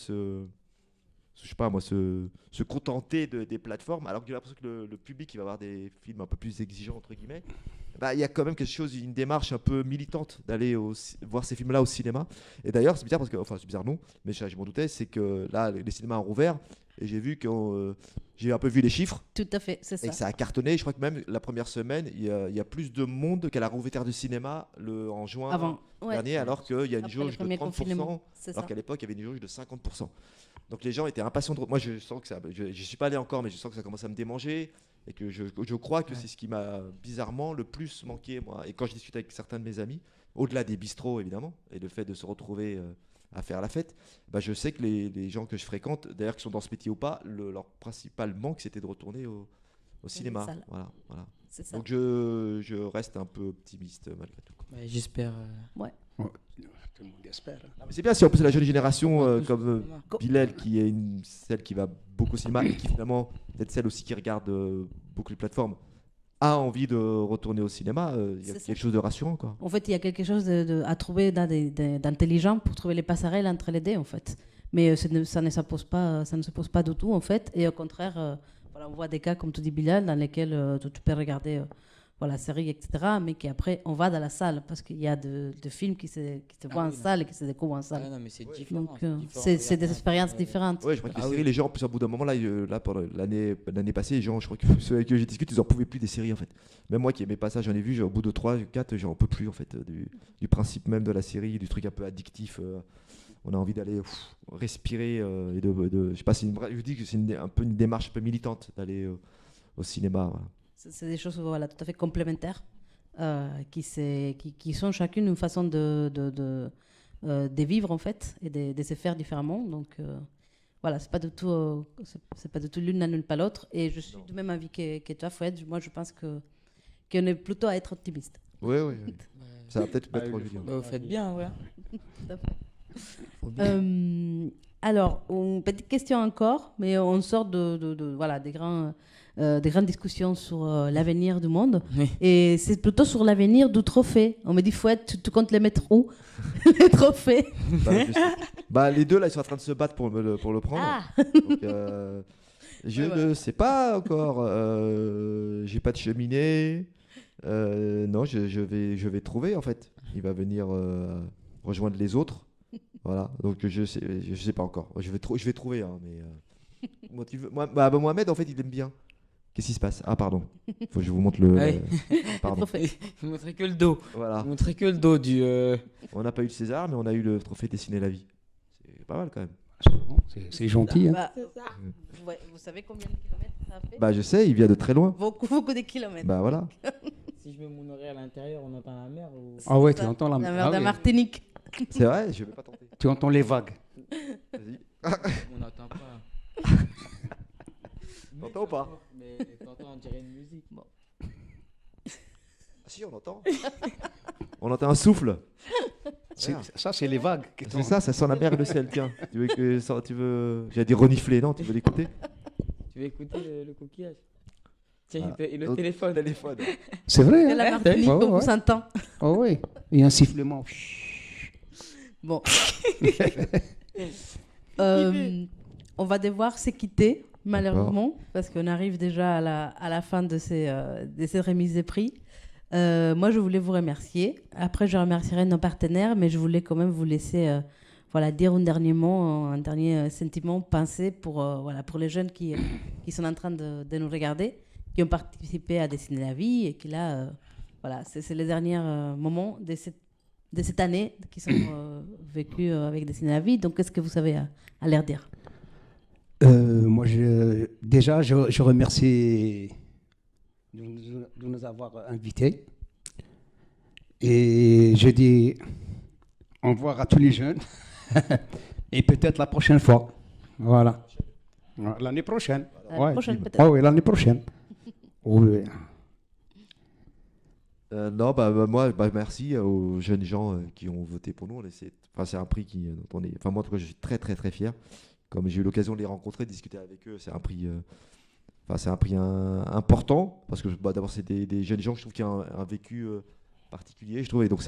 je sais pas moi, se contenter des plateformes, alors que j'ai l'impression que le public il va avoir des films un peu plus exigeants entre guillemets. Bah, il y a quand même quelque chose, une démarche un peu militante d'aller voir ces films-là au cinéma. Et d'ailleurs, c'est bizarre parce que, enfin, c'est bizarre non, mais je m'en doutais, c'est que là, les cinémas ont rouvert et j'ai vu que j'ai un peu vu les chiffres Tout à fait, c'est et ça. que ça a cartonné. Je crois que même la première semaine, il y a plus de monde qu'à la réouverture du cinéma en juin Avant, ouais. dernier, alors qu'il y a une Après le jauge de premier 30%, confinement, c'est alors ça. qu'à l'époque, il y avait une jauge de 50%. Donc les gens étaient impatients de... Moi, je sens que ça... Je suis pas allé encore, mais je sens que ça commence à me démanger. Et que je crois que c'est ce qui m'a bizarrement le plus manqué, moi. Et quand je discute avec certains de mes amis, au-delà des bistrots, évidemment, et le fait de se retrouver à faire la fête, bah, je sais que les gens que je fréquente, d'ailleurs, qui sont dans ce métier ou pas, leur principal manque, c'était de retourner au cinéma. salles. Voilà. C'est ça. Donc je reste un peu optimiste malgré tout. Ouais, j'espère. Tout le monde espère. Mais c'est bien si en plus la jeune génération Tous comme au cinéma. Bilal qui est celle qui va beaucoup au cinéma et qui finalement peut-être celle aussi qui regarde beaucoup de plateformes a envie de retourner au cinéma, il y a C'est ça. quelque chose de rassurant quoi. En fait, il y a quelque chose à trouver d'intelligent pour trouver les passerelles entre les deux, en fait. Mais ça ne se pose pas du tout, en fait. Et au contraire, voilà, on voit des cas, comme tu dis, Bilal, dans lesquels tu peux regarder voilà, séries, etc. Mais qu'après, on va dans la salle parce qu'il y a de films qui se voient en oui, salle et qui se découvrent en Ah salle. non, mais c'est différent. Donc, différent. c'est des Regarde, expériences différentes. Ouais, je crois que les Ah séries, oui. les gens, en plus, au bout d'un moment, là pendant l'année passée, les gens, je crois que ceux avec qui j'ai discuté, ils en pouvaient plus des séries, en fait. Même moi qui aimais pas ça, j'en ai vu, au bout de 3, 4, j'en peux plus, en fait, du principe même de la série, du truc un peu addictif. On a envie d'aller respirer et je sais pas, je dis que c'est un peu une démarche un peu militante d'aller au cinéma. Voilà. C'est des choses voilà, tout à fait complémentaires qui sont chacune une façon de vivre en fait et de se faire différemment. Donc voilà, c'est pas du tout l'une n'annule pas l'autre. Et je suis du même avis que toi, Fouad. Moi, je pense qu'on est plutôt à être optimiste. Oui. Ouais. Ça va peut-être mettre Julien. Bah, vous faites bien, ouais. Tout à fait. Faut bien. Alors, une petite question encore, mais on sort voilà, des grandes discussions sur l'avenir du monde. Oui. Et c'est plutôt sur l'avenir du trophée. On me dit, Fouad, tu comptes les mettre où les trophées? Les deux là, ils sont en train de se battre pour le prendre. Ah. Donc, je Ouais, ne voilà. sais pas encore. J'ai pas de cheminée. Non, je vais trouver en fait. Il va venir rejoindre les autres. Voilà. Donc je sais pas encore. Je vais trouver. Hein, mais Mohamed en fait il aime bien. Qu'est-ce qui se passe? Ah pardon. Faut que je vous montre le. Ouais. Pardon. Trophée. Vous montrez que le dos. Voilà. Vous montrez que le dos du. On n'a pas eu le César, mais on a eu le trophée Dessiner la vie. C'est pas mal quand même. C'est gentil. Hein. Bah, vous savez combien de kilomètres ça a fait? Bah je sais, il vient de très loin. Beaucoup, beaucoup de kilomètres. Bah voilà. Si je mets mon oreille à l'intérieur, on entend la mer ou. Ah ouais, Ça, tu entends la la mer de oui. Martinique. C'est vrai, je vais pas tenter. Tu entends les vagues. Vas-y. On n'entend pas. T'entends ou pas? Mais t'entends, on dirait une musique. Ah si, on entend. On entend un souffle. Ça, c'est les vagues. qui C'est tombent. ça sent la mer et le ciel. Tiens, tu veux, j'allais dire renifler, non? Tu veux l'écouter? Tu veux écouter le coquillage? Tiens, Ah. et le téléphone. C'est vrai. De Hein? la Martinique, Ouais, on ouais. vous entend. Oh oui. Il y a un sifflement. Bon. On va devoir se quitter, malheureusement, parce qu'on arrive déjà à la fin de ces remises de prix. Moi, je voulais vous remercier. Après, je remercierai nos partenaires, mais je voulais quand même vous laisser dire un dernier mot, un dernier sentiment, pensée pour les jeunes qui sont en train de nous regarder, qui ont participé à Dessiner la vie et qui là, c'est les derniers moments de cette année qui sont vécus avec Dessiner la vie. Donc, qu'est-ce que vous avez à leur dire? Moi, je remercie de nous avoir invités. Et je dis au revoir à tous les jeunes. Et peut-être la prochaine fois. Voilà. L'année prochaine. L'année prochaine, peut-être. Ah oui, l'année prochaine. Oui. Non, moi, merci aux jeunes gens qui ont voté pour nous. C'est un prix dont on est. Enfin, moi, en tout cas, je suis très, très, très fier. Comme j'ai eu l'occasion de les rencontrer, de discuter avec eux, c'est un prix. C'est un prix important parce que d'abord, c'est des jeunes gens, je trouve, qui ont un vécu particulier, je trouve, et donc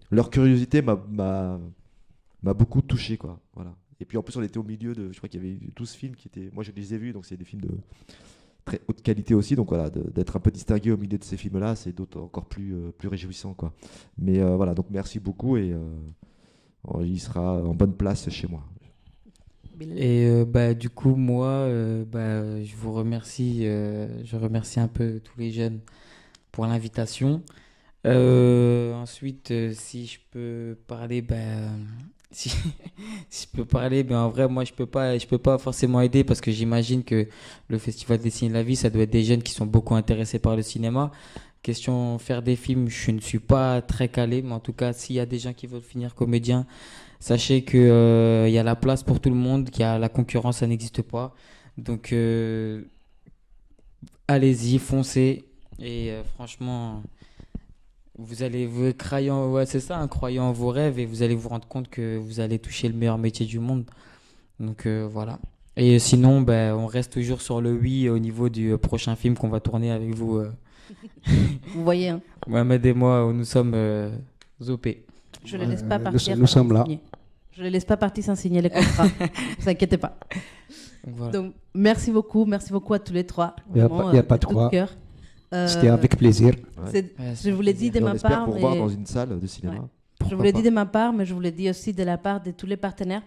leur curiosité m'a beaucoup touché, quoi. Voilà. Et puis en plus, on était au milieu de. Je crois qu'il y avait 12 films qui étaient. Moi, je les ai vus, donc c'est des films de très haute qualité aussi. Donc voilà, d'être un peu distingué au milieu de ces films-là, c'est encore plus réjouissant, quoi. Mais voilà, donc merci beaucoup et il sera en bonne place chez moi. Et du coup, moi, je vous remercie. Je remercie un peu tous les jeunes pour l'invitation. Ensuite, si je peux parler, si, si je peux parler, en vrai, moi, je peux pas forcément aider parce que j'imagine que le Festival Dessiner la vie, ça doit être des jeunes qui sont beaucoup intéressés par le cinéma. Question faire des films, je ne suis pas très calé, mais en tout cas, s'il y a des gens qui veulent finir comédien, sachez que il y a la place pour tout le monde, qu'il y a la concurrence, ça n'existe pas. Donc, allez-y, foncez. Et franchement, ouais, c'est ça, croyant en vos rêves et vous allez vous rendre compte que vous allez toucher le meilleur métier du monde. Donc voilà. Et sinon, on reste toujours sur le oui au niveau du prochain film qu'on va tourner avec vous. Vous voyez, hein. Mohamed et moi, nous sommes OP. Je ne les laisse pas partir. nous sommes là. Je ne les laisse pas partir sans signer les contrats. Ne vous inquiétez pas. Voilà. Donc, merci beaucoup à tous les trois. Il n'y a pas de quoi. Cœur. C'était avec plaisir. Je vous l'ai dit de Et on ma espère part. pour voir dans une salle de cinéma. Ouais. Je Pourquoi vous l'ai dit pas. de ma part, mais je vous l'ai dit aussi de la part de tous les partenaires,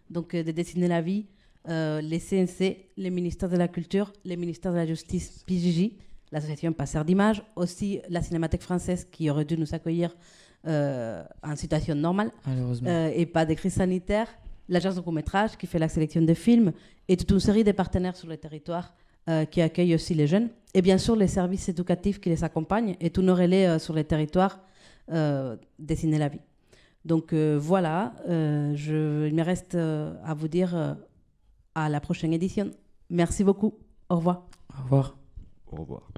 donc de Dessiner la vie, les CNC, les ministères de la Culture, les ministères de la Justice, PJJ, l'association Passeurs d'images, aussi la Cinémathèque française qui aurait dû nous accueillir en situation normale Malheureusement. et pas de crise sanitaire, l'agence de court-métrage qui fait la sélection des films et toute une série de partenaires sur le territoire qui accueillent aussi les jeunes et bien sûr les services éducatifs qui les accompagnent et tous nos relais sur les territoires Dessiner la vie. Donc voilà, il me reste à vous dire à la prochaine édition. Merci beaucoup. Au revoir. Au revoir. Au revoir.